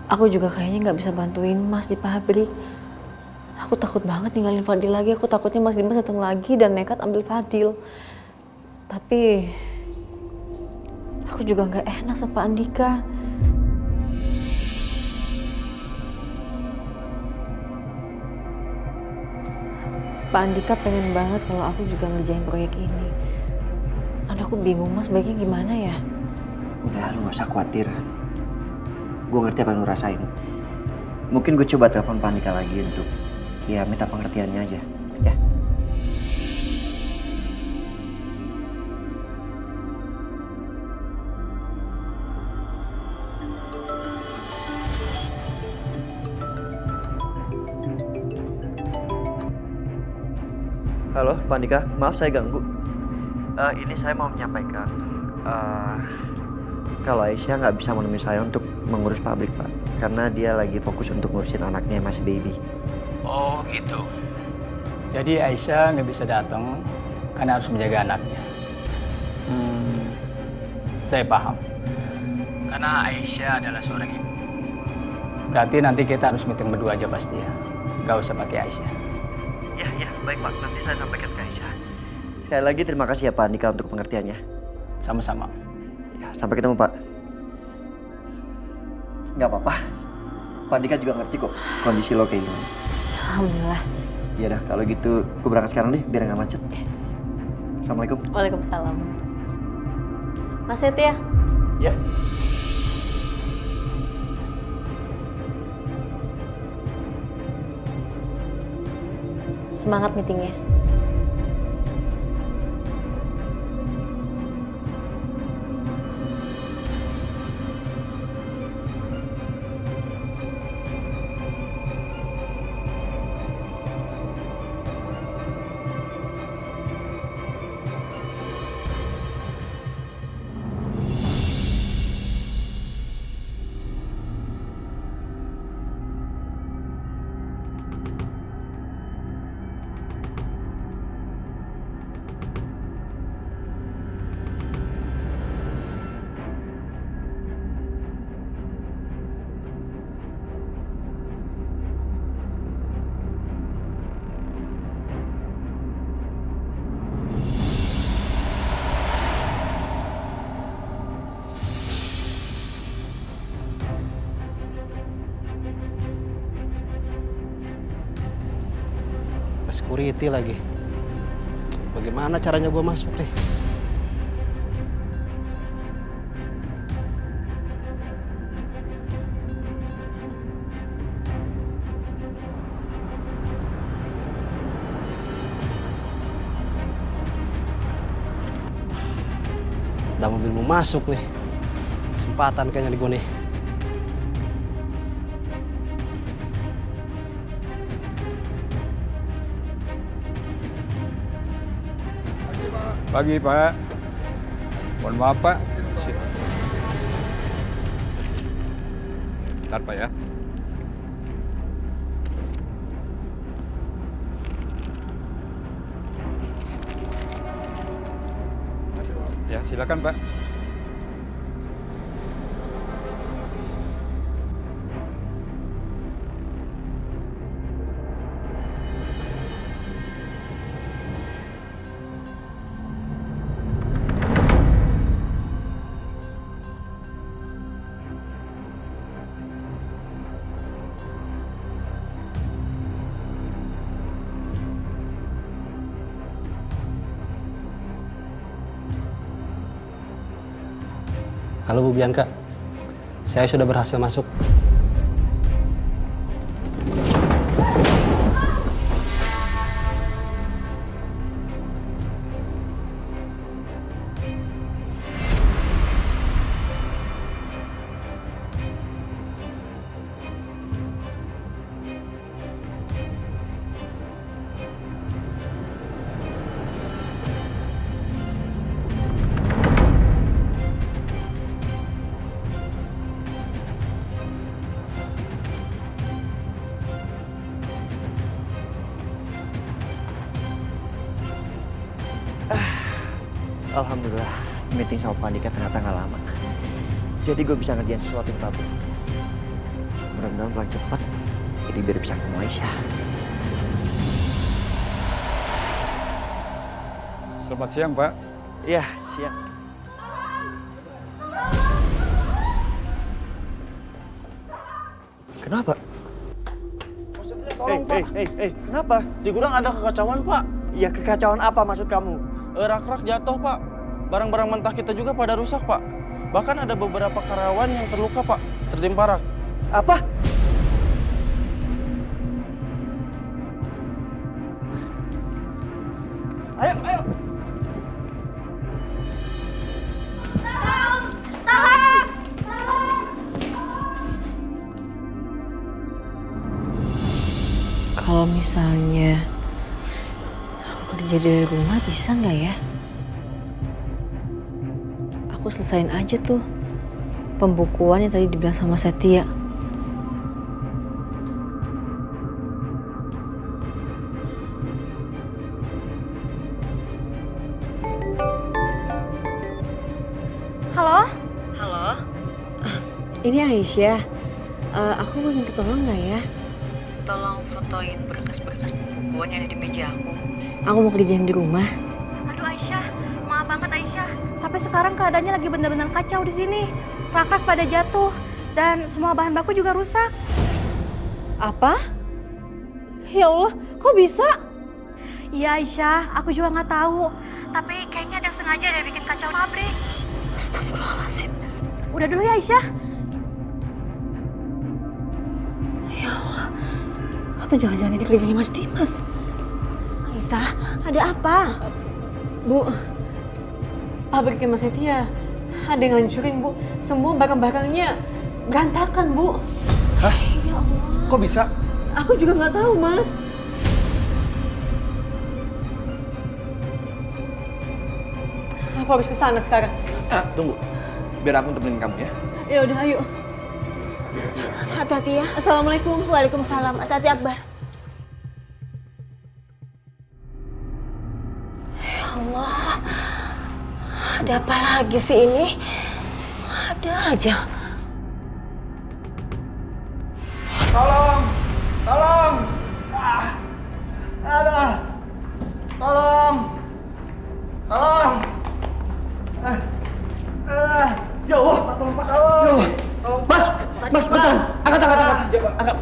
Aku juga kayaknya gak bisa bantuin Mas di pabrik. Aku takut banget ninggalin Fadil lagi. Aku takutnya Mas Dimas datang lagi dan nekat ambil Fadil. Tapi aku juga nggak enak sama Pak Andika. Pak Andika pengen banget kalau aku juga ngerjain proyek ini. Aduh, aku bingung Mas, baiknya gimana ya? Udah, lu gak usah khawatir. Gue ngerti apa yang lu rasain. Mungkin gue coba telepon Pak Andika lagi untuk ya minta pengertiannya aja, ya. Halo, Pak Andika. Maaf saya ganggu. Ini saya mau menyampaikan kalau Aisyah nggak bisa menemui saya untuk mengurus pabrik, Pak. Karena dia lagi fokus untuk ngurusin anaknya yang masih baby. Oh gitu. Jadi Aisyah nggak bisa datang karena harus menjaga anaknya. Saya paham. Karena Aisyah adalah seorang ibu. Berarti nanti kita harus meeting berdua aja pasti ya. Nggak usah pakai Aisyah. Ya, baik Pak. Nanti saya sampaikan ke Aisyah. Sekali lagi terima kasih ya Pak Andika untuk pengertiannya. Sama-sama. Ya, sampai ketemu Pak. Nggak apa-apa. Pak Andika juga ngerti kok kondisi lo kayak gimana. Alhamdulillah. Ya dah, kalau gitu gue berangkat sekarang deh biar nggak macet. Assalamualaikum. Waalaikumsalam. Mas Setia. Ya. Semangat meetingnya. security lagi. Bagaimana caranya gue masuk nih? Ada mobil mau masuk nih. Kesempatan kayaknya di gue nih. Pagi, Pak. Mohon maaf, Pak. Bentar, Pak ya. Ya, silakan, Pak. Halo Bu Bianca, saya sudah berhasil masuk. Alhamdulillah, meeting sama Pak Andika ternyata nggak lama. Jadi gue bisa ngerjain sesuatu yang tabung. Mudah-mudahan pulang cepat, jadi biar bisa ketemu Aisyah. Selamat siang, Pak. Iya, siang. Kenapa? Tolong, Pak. Kenapa? Di gudang ada kekacauan, Pak. Iya, kekacauan apa maksud kamu? Rak-rak jatuh, Pak. Barang-barang mentah kita juga pada rusak, Pak. Bahkan ada beberapa karyawan yang terluka, Pak. Tertimpa rak. Apa? Ayo, ayo. Kalau misalnya aku kerja dari rumah bisa nggak ya? Aku selesain aja tuh pembukuan yang tadi dibilang sama Setia. Halo? Halo? Ini Aisyah. Aku mau minta tolong nggak ya? Tolong fotoin berkas-berkas pembukuan yang ada di meja aku. Aku mau kerjain di rumah. Aduh Aisyah, maaf banget Aisyah. Tapi sekarang keadaannya lagi benar-benar kacau di sini. Rak-rak pada jatuh dan semua bahan baku juga rusak. Apa? Ya Allah, kok bisa? Iya Aisyah, aku juga nggak tahu. Tapi kayaknya ada yang sengaja deh bikin kacau pabrik. Astagfirullahaladzim. Udah dulu ya Aisyah. Ya Allah, apa jangan-jangan ini kerjanya Mas Dimas? Aisyah, ada apa? Bu, pabriknya Mas Setia ada yang ngancurin, Bu. Semua barang-barangnya berantakan, Bu. Hah? Ya Allah. Kok bisa? Aku juga nggak tahu, Mas. Aku harus ke sana sekarang. Tunggu, biar aku temenin kamu ya. Ya udah, ayo. Hati-hati ya. Assalamualaikum. Waalaikumsalam. Hati-hati Akbar. Ya Allah. Ada apa lagi sih ini? Ada aja. Tolong! Tolong! Ada! Tolong! Tolong! Ya Allah! Tolong, Pak! Tolong! Tolong, Mas! Mas, bentar! Angkat! Angkat!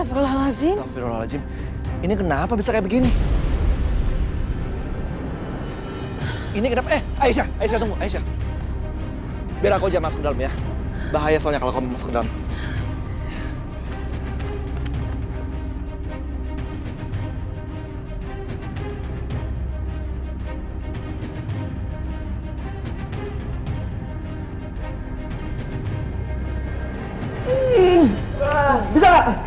Astagfirullahaladzim. Astagfirullahaladzim. Ini kenapa bisa kayak begini? Ini kenapa? Aisyah tunggu, Aisyah. Biar aku aja masuk ke dalam ya. Bahaya soalnya kalau kamu masuk ke dalam. Bisa nggak?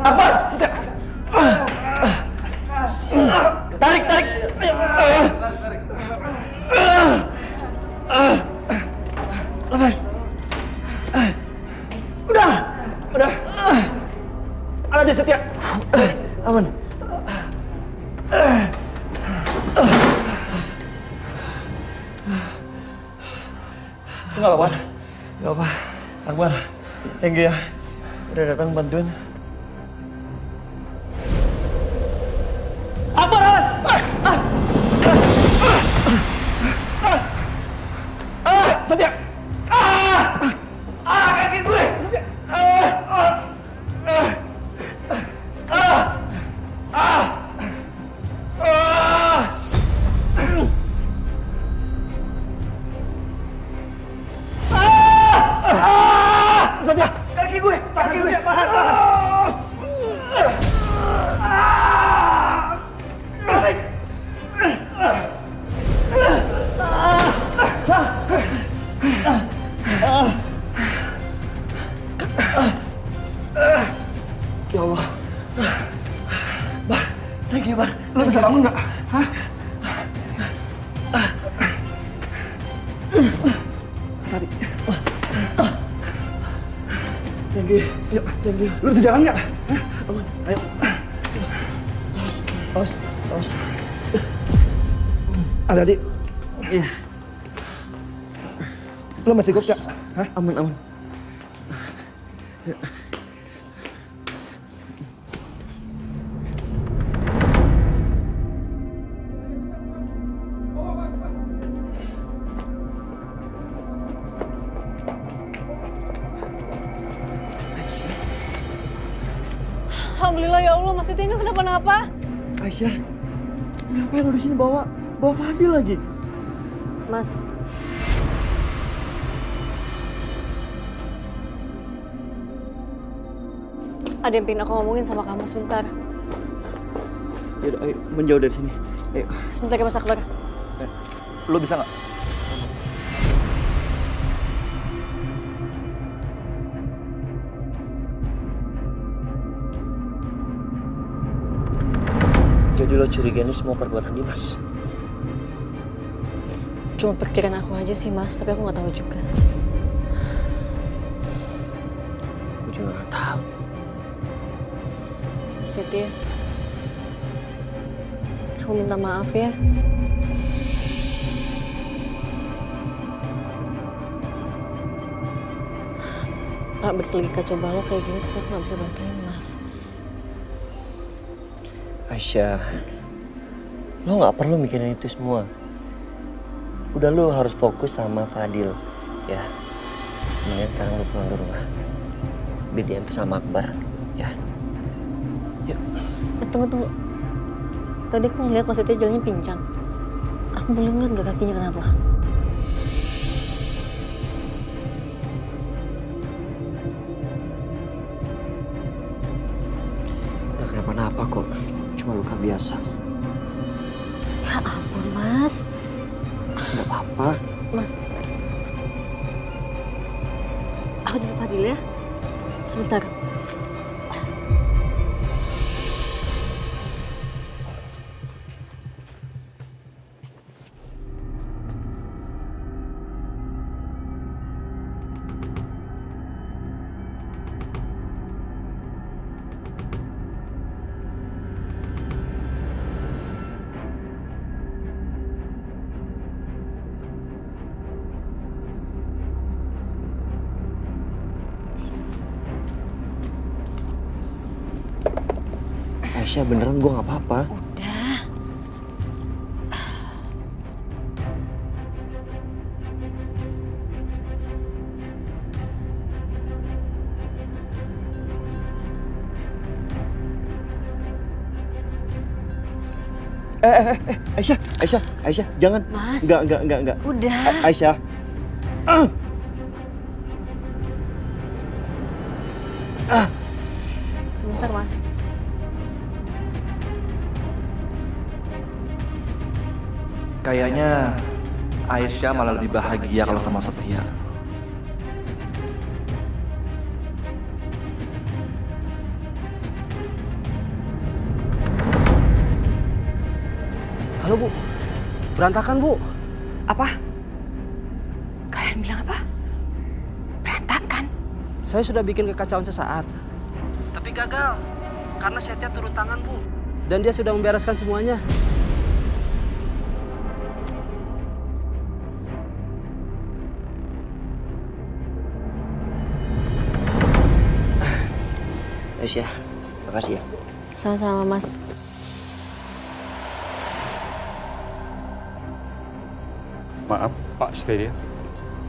Apa? Tarik. Lepas. Udah. Ada di Setia. Aman. Enggak apa-apa. Enggak apa. Akbar, thank you ya. Udah datang bantuin. Akbar, awas! Setia! Kaki gue! Setia! Setia! Kaki gue! Tahan! Ya Allah. Bar, thank you, Bar. Lu bisa bangun nggak? Hah? Tadi. Thank you. Yuk, thank you. Lu bisa jalan nggak? Hah? Aman, ayo. Awas. Adik. Iya. Lu masih ikut nggak? Hah? Aman. Ya. Alhamdulillah ya Allah, Mas Setia nggak kenapa-napa. Aisyah, ngapain lu di sini bawa Fadil lagi? Mas. Ada yang pengen aku ngomongin sama kamu sebentar. Yaudah, ayo menjauh dari sini. Ayo. Sebentar ya Mas Akbar. Lu bisa nggak? Jadi lo curiga ini semua perbuatan Dimas? Cuma perkiraan aku aja sih Mas, tapi aku nggak tahu juga. Aku juga nggak tahu. Setia, aku minta maaf ya. Balik lagi kacau balau kayak gini, tapi aku nggak bisa bantuin Mas. Aisyah, lo nggak perlu mikirin itu semua. Udah lo harus fokus sama Fadil, ya. Mendingan sekarang lo pulang ke rumah. Bidian tuh sama Akbar, ya. Yuk. Tunggu. Tadi aku ngeliat Mas Setia jalannya pincang. Aku boleh nggak kakinya kenapa? Gak kenapa-napa kok. Cuma luka biasa. Ya ampun, Mas. Gak apa-apa. Mas. Aku jemput Fadil ya. Sebentar. Aisyah, beneran gue gak apa-apa. Udah. Aisyah, jangan. Mas. Enggak. Udah. Aisyah. Sebentar, Mas. Kayaknya Aisyah malah lebih bahagia kalau sama Setia. Halo Bu, berantakan Bu. Apa? Kalian bilang apa? Berantakan? Saya sudah bikin kekacauan sesaat. Tapi gagal, karena Setia turun tangan Bu. Dan dia sudah membereskan semuanya. Aisyah, makasih ya. Sama-sama, Mas. Maaf, Pak Setia.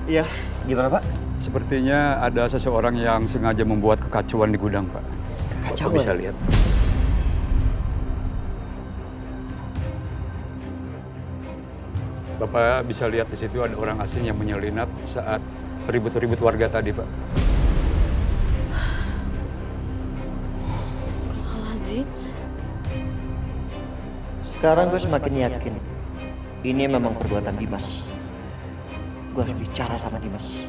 Iya, gimana Pak? Sepertinya ada seseorang yang sengaja membuat kekacauan di gudang, Pak. Kekacauan? Bapak bisa lihat. Bapak bisa lihat di situ ada orang asing yang menyelinap saat ribut-ribut warga tadi, Pak. Astagfirullahaladzim. Sekarang gue semakin yakin ini memang perbuatan Dimas. Gue harus bicara sama Dimas.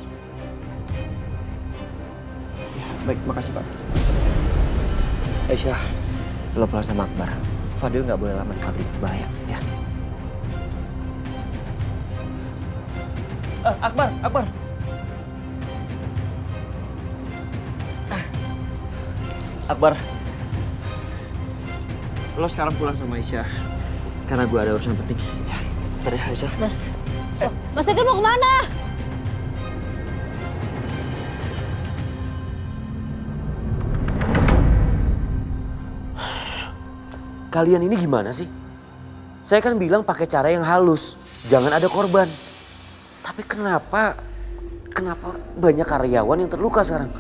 Ya, baik, makasih Pak. Aisyah, lo pulang sama Akbar. Fadil nggak boleh lama di pabrik, bahaya ya. Akbar. Akbar, lo sekarang pulang sama Aisyah. Karena gue ada urusan penting. Ya, bentar ya Aisyah. Mas itu mau kemana? Kalian ini gimana sih? Saya kan bilang pakai cara yang halus, jangan ada korban. Tapi kenapa banyak karyawan yang terluka sekarang?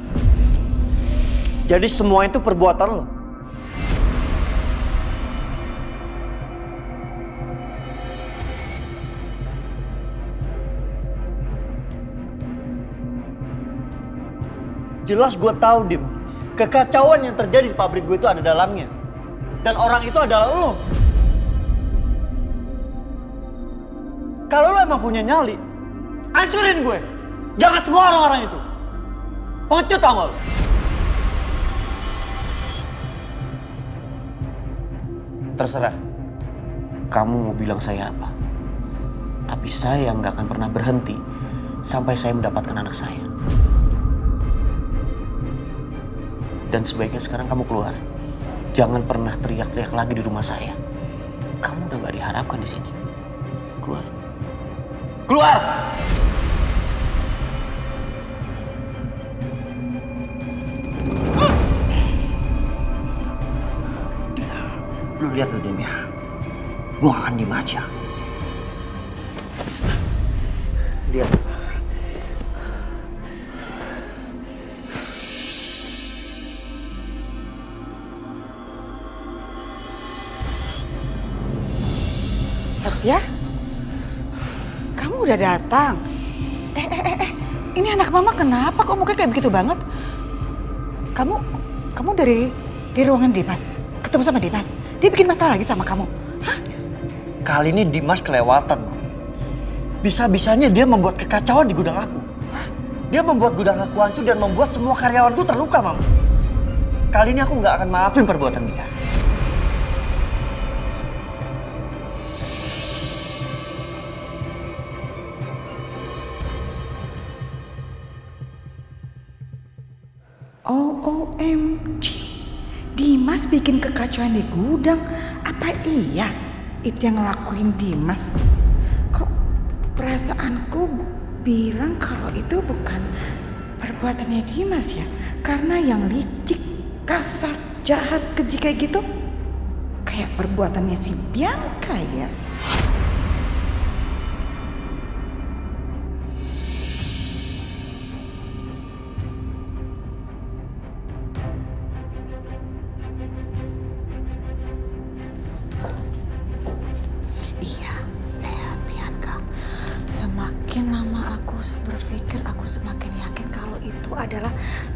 Jadi semua itu perbuatan lo? Jelas gue tahu, Dim. Kekacauan yang terjadi di pabrik gue itu ada dalamnya. Dan orang itu adalah lo. Kalau lo emang punya nyali, hancurin gue. Jangan semua orang-orang itu. Pengecut tau gak lo? Terserah. Kamu mau bilang saya apa. Tapi saya nggak akan pernah berhenti sampai saya mendapatkan anak saya. Dan sebaiknya sekarang kamu keluar. Jangan pernah teriak-teriak lagi di rumah saya. Kamu udah nggak diharapkan di sini. Keluar. Keluar! Lu lihat lo, Dim ya. Gue gak akan diem aja. Lihat. Setia? Kamu udah datang? Ini anak mama kenapa kok mukanya kayak begitu banget? Kamu dari ruangan Dimas? Ketemu sama Dimas? Dia bikin masalah lagi sama kamu? Hah? Kali ini Dimas kelewatan, Mam. Bisa-bisanya dia membuat kekacauan di gudang aku. Dia membuat gudang aku hancur dan membuat semua karyawanku terluka, Mam. Kali ini aku nggak akan maafin perbuatan dia. OMG, Dimas bikin kekacauan di gudang. Apa iya itu yang ngelakuin Dimas? Kok perasaanku bilang kalau itu bukan perbuatannya Dimas ya? Karena yang licik, kasar, jahat, keji kayak gitu kayak perbuatannya si Bianca ya. adalah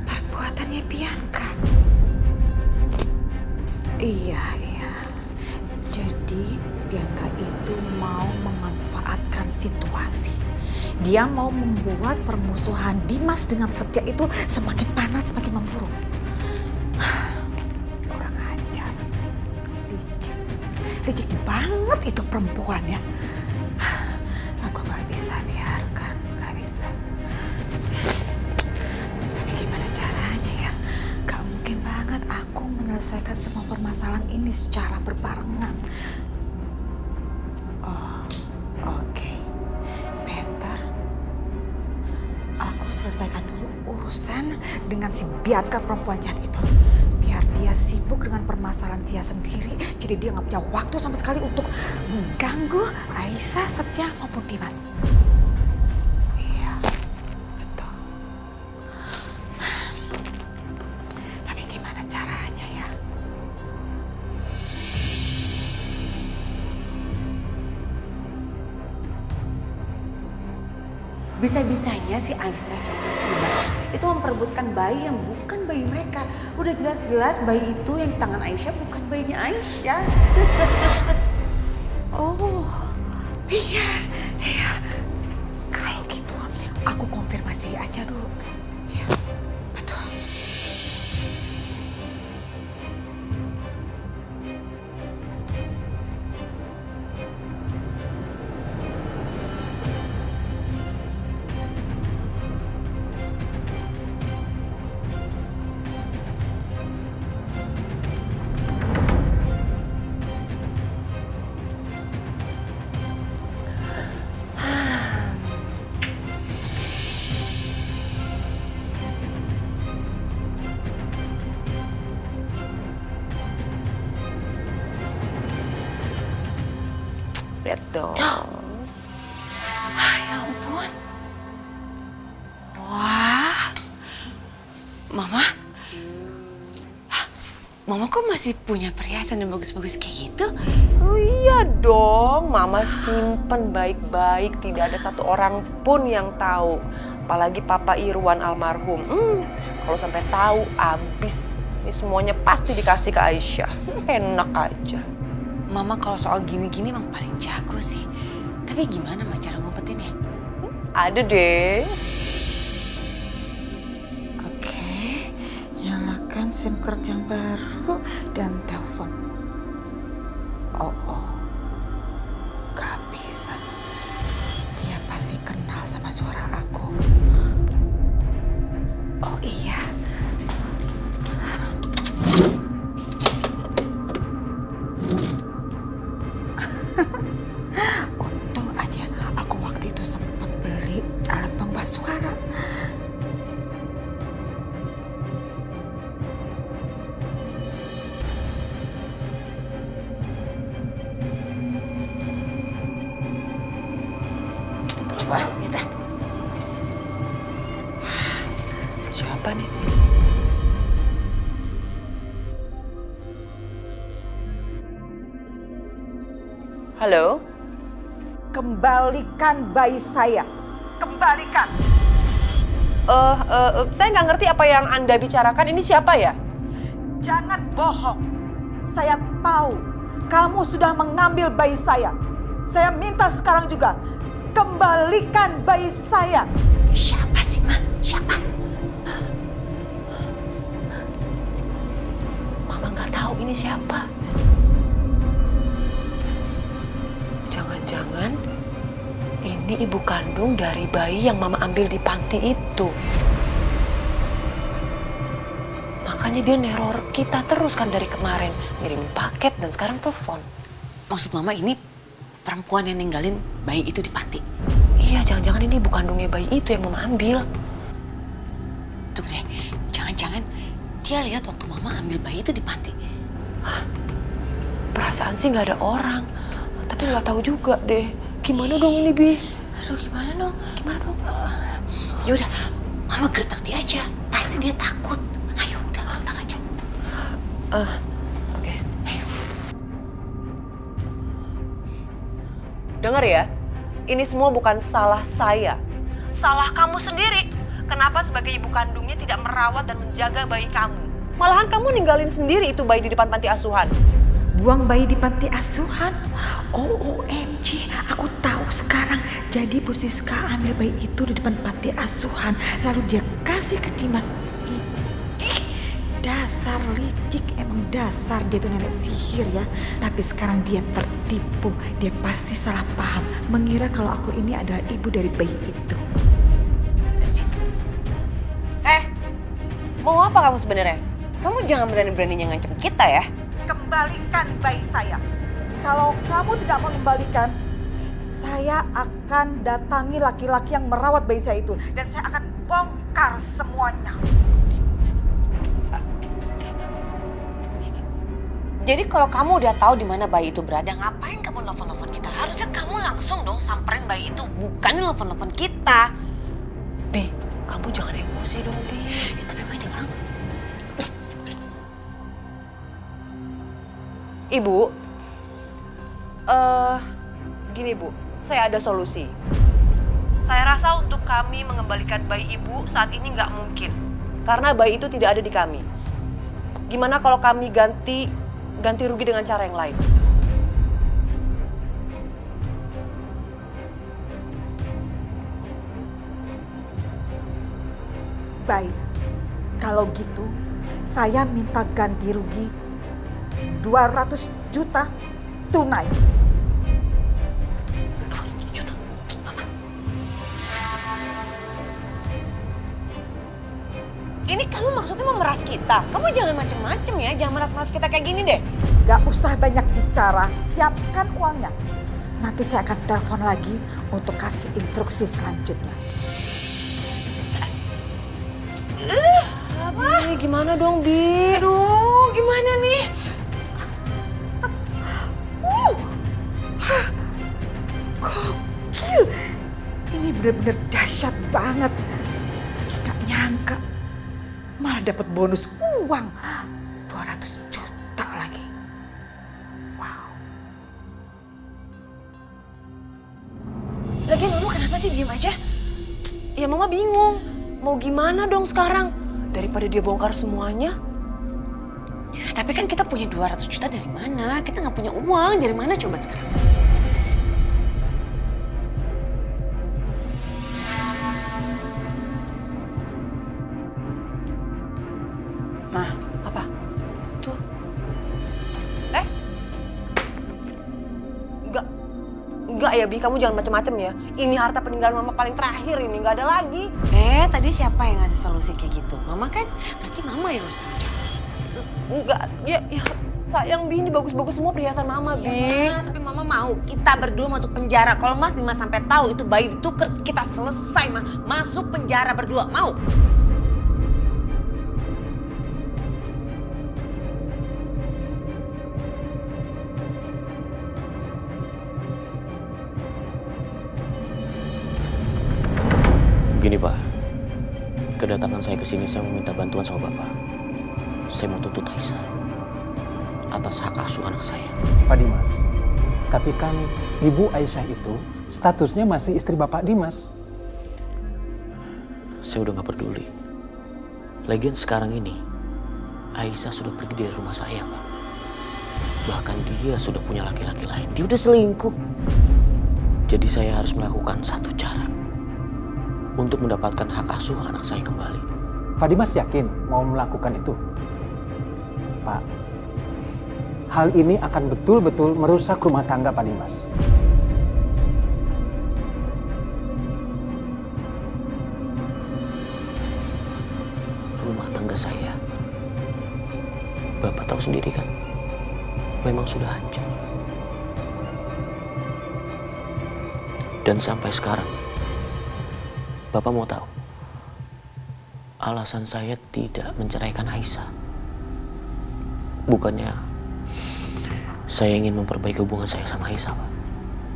perbuatannya Bianca. Iya. Jadi Bianca itu mau memanfaatkan situasi. Dia mau membuat permusuhan Dimas dengan Setia itu semakin panas, semakin memburuk. Kurang ajar. Licik banget itu perempuan ya. Aku gak bisa biarkan, gak bisa. Tapi gimana caranya ya? Gak mungkin banget aku menyelesaikan semua permasalahan ini secara berbarengan. Oke. Better aku selesaikan dulu urusan dengan si Bianca perempuan jahat itu. Biar dia sibuk dengan permasalahan dia sendiri, jadi dia nggak punya waktu sama sekali untuk mengganggu Aisyah, Setia maupun Dimas. Iya, betul. Tapi gimana caranya ya? Bisa-bisanya si Aisyah sama Mas Dimas itu memperebutkan bayi yang bukan bayi mereka. Udah jelas-jelas bayi itu yang di tangan Aisyah bukan bayinya Aisyah. Oh, iya. Kalau gitu aku konfirmasi aja dulu. Iya, betul. Lihat dong. Ya ampun. Wah. Mama kok masih punya perhiasan yang bagus-bagus kayak gitu? Oh iya dong, Mama simpen baik-baik. Tidak ada satu orang pun yang tahu. Apalagi Papa Irwan almarhum. Kalau sampai tahu, abis. Ini semuanya pasti dikasih ke Aisyah. Enak aja. Mama kalau soal gini-gini emang paling jago sih. Tapi gimana Ma cara ngumpetinnya? Ada deh. Oke, nyalakan SIM card yang baru dan telepon. Oh, gak bisa. Dia pasti kenal sama suara aku. Oh iya. Untung aja aku waktu itu sempat beli alat pengubah suara. Coba lihat. Siapa nih? Halo? Kembalikan bayi saya. Kembalikan. Saya nggak ngerti apa yang Anda bicarakan. Ini siapa ya? Jangan bohong. Saya tahu kamu sudah mengambil bayi saya. Saya minta sekarang juga kembalikan bayi saya. Siapa sih, Ma? Siapa? Mama nggak tahu ini siapa. Jangan-jangan ini ibu kandung dari bayi yang Mama ambil di panti itu. Makanya dia neror kita terus kan dari kemarin. Ngirimin paket dan sekarang telepon. Maksud Mama ini perempuan yang ninggalin bayi itu di panti? Iya, jangan-jangan ini ibu kandungnya bayi itu yang Mama ambil. Tunggu deh, jangan-jangan dia lihat waktu Mama ambil bayi itu di panti. Perasaan sih nggak ada orang. Tapi nggak tahu juga deh. Gimana dong ini, Bi? Aduh, gimana dong? Ya udah, Mama gertak dia aja. Pasti dia takut. Ayo, udah gertak aja. Oke. Dengar ya, ini semua bukan salah saya. Salah kamu sendiri. kenapa sebagai ibu kandungnya tidak merawat dan menjaga bayi kamu? Malahan kamu ninggalin sendiri itu bayi di depan panti asuhan. Buang bayi di panti asuhan? OMG, aku tahu sekarang. Jadi Bu Siska ambil bayi itu di depan panti asuhan, lalu dia kasih ke Dimas. Idih, dasar licik, emang dasar dia tuh nenek sihir ya. Tapi sekarang dia tertipu, dia pasti salah paham, mengira kalau aku ini adalah ibu dari bayi itu. Mau apa kamu sebenarnya? Kamu jangan berani-beraninya ngancam kita ya. Kembalikan bayi saya. Kalau kamu tidak mengembalikan, saya akan datangi laki-laki yang merawat bayi saya itu. Dan saya akan bongkar semuanya. Jadi kalau kamu udah tahu di mana bayi itu berada, ngapain kamu nelfon-nelfon kita? Harusnya kamu langsung dong samperin bayi itu, bukan nelfon-nelfon kita. Bi, kamu jangan emosi dong, Bi. Tapi main jangan. Ibu, gini Bu, saya ada solusi. Saya rasa untuk kami mengembalikan bayi Ibu saat ini nggak mungkin. Karena bayi itu tidak ada di kami. Gimana kalau kami ganti rugi dengan cara yang lain? Baik, kalau gitu saya minta ganti rugi 200 juta tunai. 200 juta? Mama. Ini kamu maksudnya memeras kita? Kamu jangan macem-macem ya, jangan meras-meras kita kayak gini deh. Gak usah banyak bicara, siapkan uangnya. Nanti saya akan telepon lagi untuk kasih instruksi selanjutnya. Bi, gimana dong, Bi? Aduh, gimana nih? Gokil, ini benar-benar dahsyat banget. Gak nyangka, malah dapat bonus uang 200 juta lagi. Wow. Lagian Mama kenapa sih diem aja? Ya Mama bingung, mau gimana dong sekarang? Daripada dia bongkar semuanya. Tapi kan kita punya 200 juta dari mana? Kita nggak punya uang, dari mana coba sekarang? Nah, apa? Tuh. Enggak ya, Bi, kamu jangan macem-macem ya. Ini harta peninggalan Mama paling terakhir ini, nggak ada lagi. Tadi siapa yang ngasih solusi kayak gitu? Mama kan? Berarti Mama yang harus tanggung jawab. Enggak, ya sayang Bi, ini bagus-bagus semua perhiasan Mama, Bi. Ya, tapi Mama mau kita berdua masuk penjara. Kalau Mas Dimas sampai tahu itu bayi ditukar, kita selesai, Ma. Masuk penjara berdua, mau? Begini Pak, kedatangan saya ke sini saya meminta bantuan sama Bapak. Saya mau tuntut Aisyah atas hak asuh anak saya. Pak Dimas, tapi kan Ibu Aisyah itu statusnya masih istri Bapak Dimas. Saya udah gak peduli. Lagian sekarang ini, Aisyah sudah pergi dari rumah saya, Pak. Bahkan dia sudah punya laki-laki lain. Dia udah selingkuh. Jadi saya harus melakukan satu cara untuk mendapatkan hak asuh anak saya kembali. Pak Dimas yakin mau melakukan itu? Pak, hal ini akan betul-betul merusak rumah tangga Pak Dimas. Rumah tangga saya, Bapak tahu sendiri kan, memang sudah hancur. Dan sampai sekarang, Bapak mau tahu alasan saya tidak menceraikan Aisyah? Bukannya saya ingin memperbaiki hubungan saya sama Aisyah, Pak.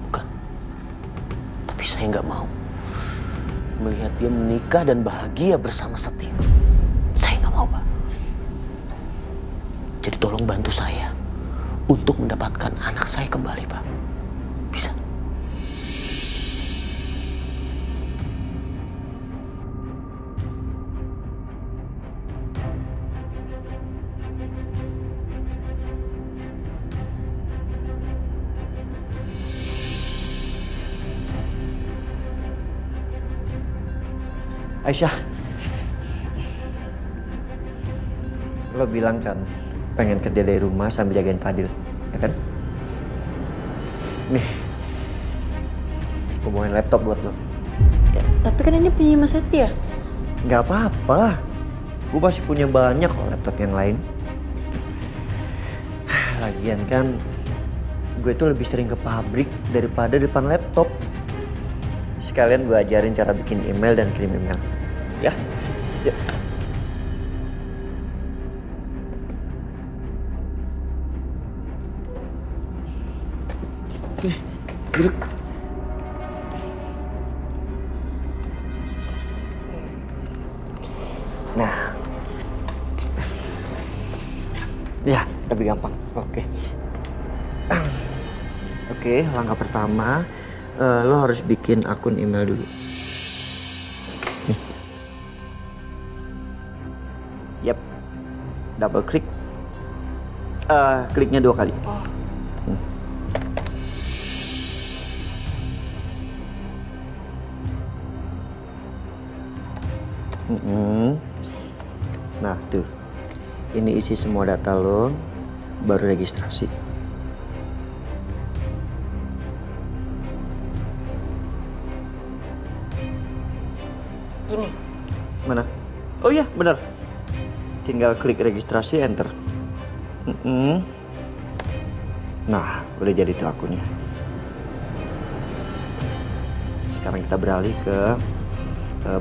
Bukan. Tapi saya nggak mau melihat dia menikah dan bahagia bersama Setia. Saya nggak mau, Pak. Jadi tolong bantu saya untuk mendapatkan anak saya kembali, Pak. Bisa? Aisyah, lo bilang kan pengen kerja dari rumah sambil jagain Fadil, ya kan? Nih, gue bawain laptop buat lo. Ya, tapi kan ini punya Mas Setia. Nggak apa-apa, gue masih punya banyak kok laptop yang lain. Lagian kan, gue tuh lebih sering ke pabrik daripada depan laptop. Sekalian gue ajarin cara bikin email dan kirim email. Ya, yuk. Sini, duduk. Nah, ya lebih gampang. Oke. Oke, langkah pertama lo harus bikin akun email dulu. Nih. Yap. Double klik. Kliknya 2 kali. Nah tuh, ini isi semua data lo, baru registrasi. Gini. Mana? Oh iya, benar. Tinggal klik registrasi, enter. Nah, udah jadi tuh akunnya. Sekarang kita beralih ke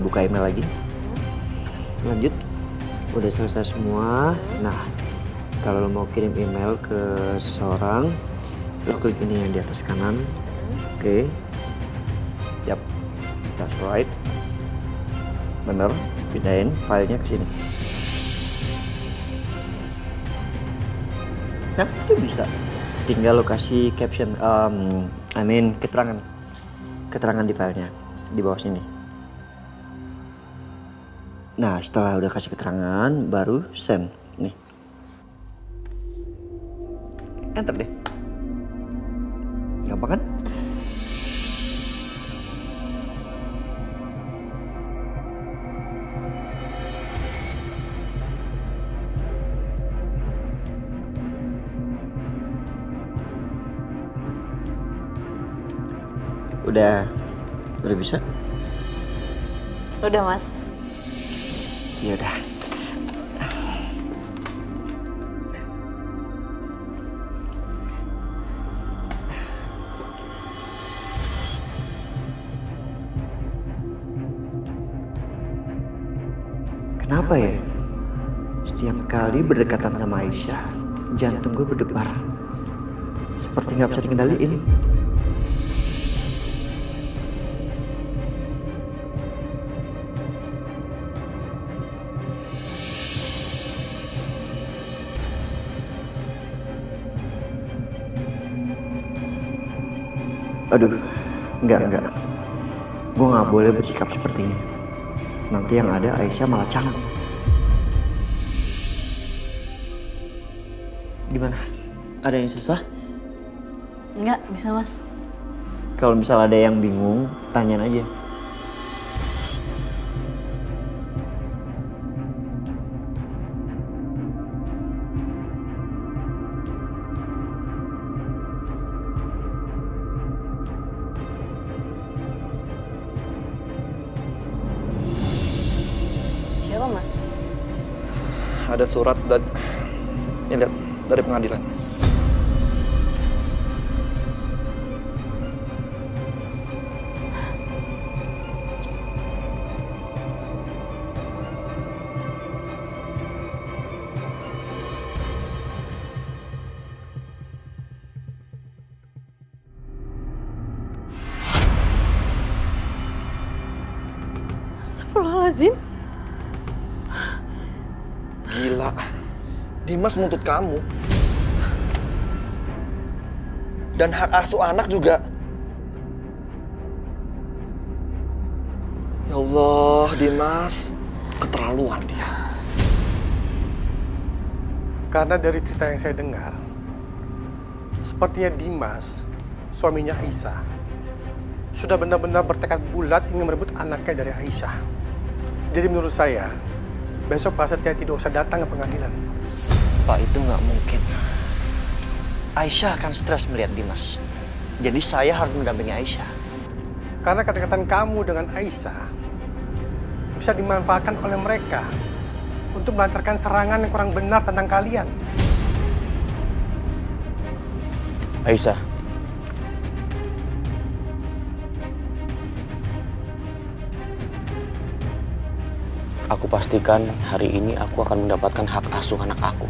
buka email lagi. Lanjut. Udah selesai semua. Nah, kalau lo mau kirim email ke seseorang, lo klik ini yang di atas kanan. Oke. Yap. That's right. Bener, pindahin filenya ke sini. Nah, itu bisa. Tinggal lo kasih caption, keterangan di filenya di bawah sini. Nah, setelah udah kasih keterangan, baru send. Nih. Enter deh. Gampang kan? Udah bisa? Udah, Mas. Ya udah. Kenapa ya? Setiap kali berdekatan sama Aisyah, jantung gue berdebar. Seperti nggak bisa dikendaliin. Aduh, enggak. Gue nggak boleh bersikap seperti ini. Nanti yang ada Aisyah malah canggung. Gimana? Ada yang susah? Enggak, bisa, Mas. Kalau misal ada yang bingung, tanyain aja. Siapa, Mas? Ada surat dan ini lihat dari pengadilan. Astagfirullahaladzim. Gila, Dimas menuntut kamu. Dan hak asuh anak juga. Ya Allah, Dimas, keterlaluan dia. Karena dari cerita yang saya dengar, sepertinya Dimas, suaminya Aisyah, sudah benar-benar bertekad bulat ingin merebut anaknya dari Aisyah. Jadi menurut saya, besok Pak Setia tidak usah datang ke pengadilan. Pak, itu nggak mungkin. Aisyah akan stres melihat Dimas. Jadi saya harus mendampingi Aisyah. Karena kedekatan kamu dengan Aisyah bisa dimanfaatkan oleh mereka untuk melancarkan serangan yang kurang benar tentang kalian. Aisyah, aku pastikan hari ini aku akan mendapatkan hak asuh anak aku.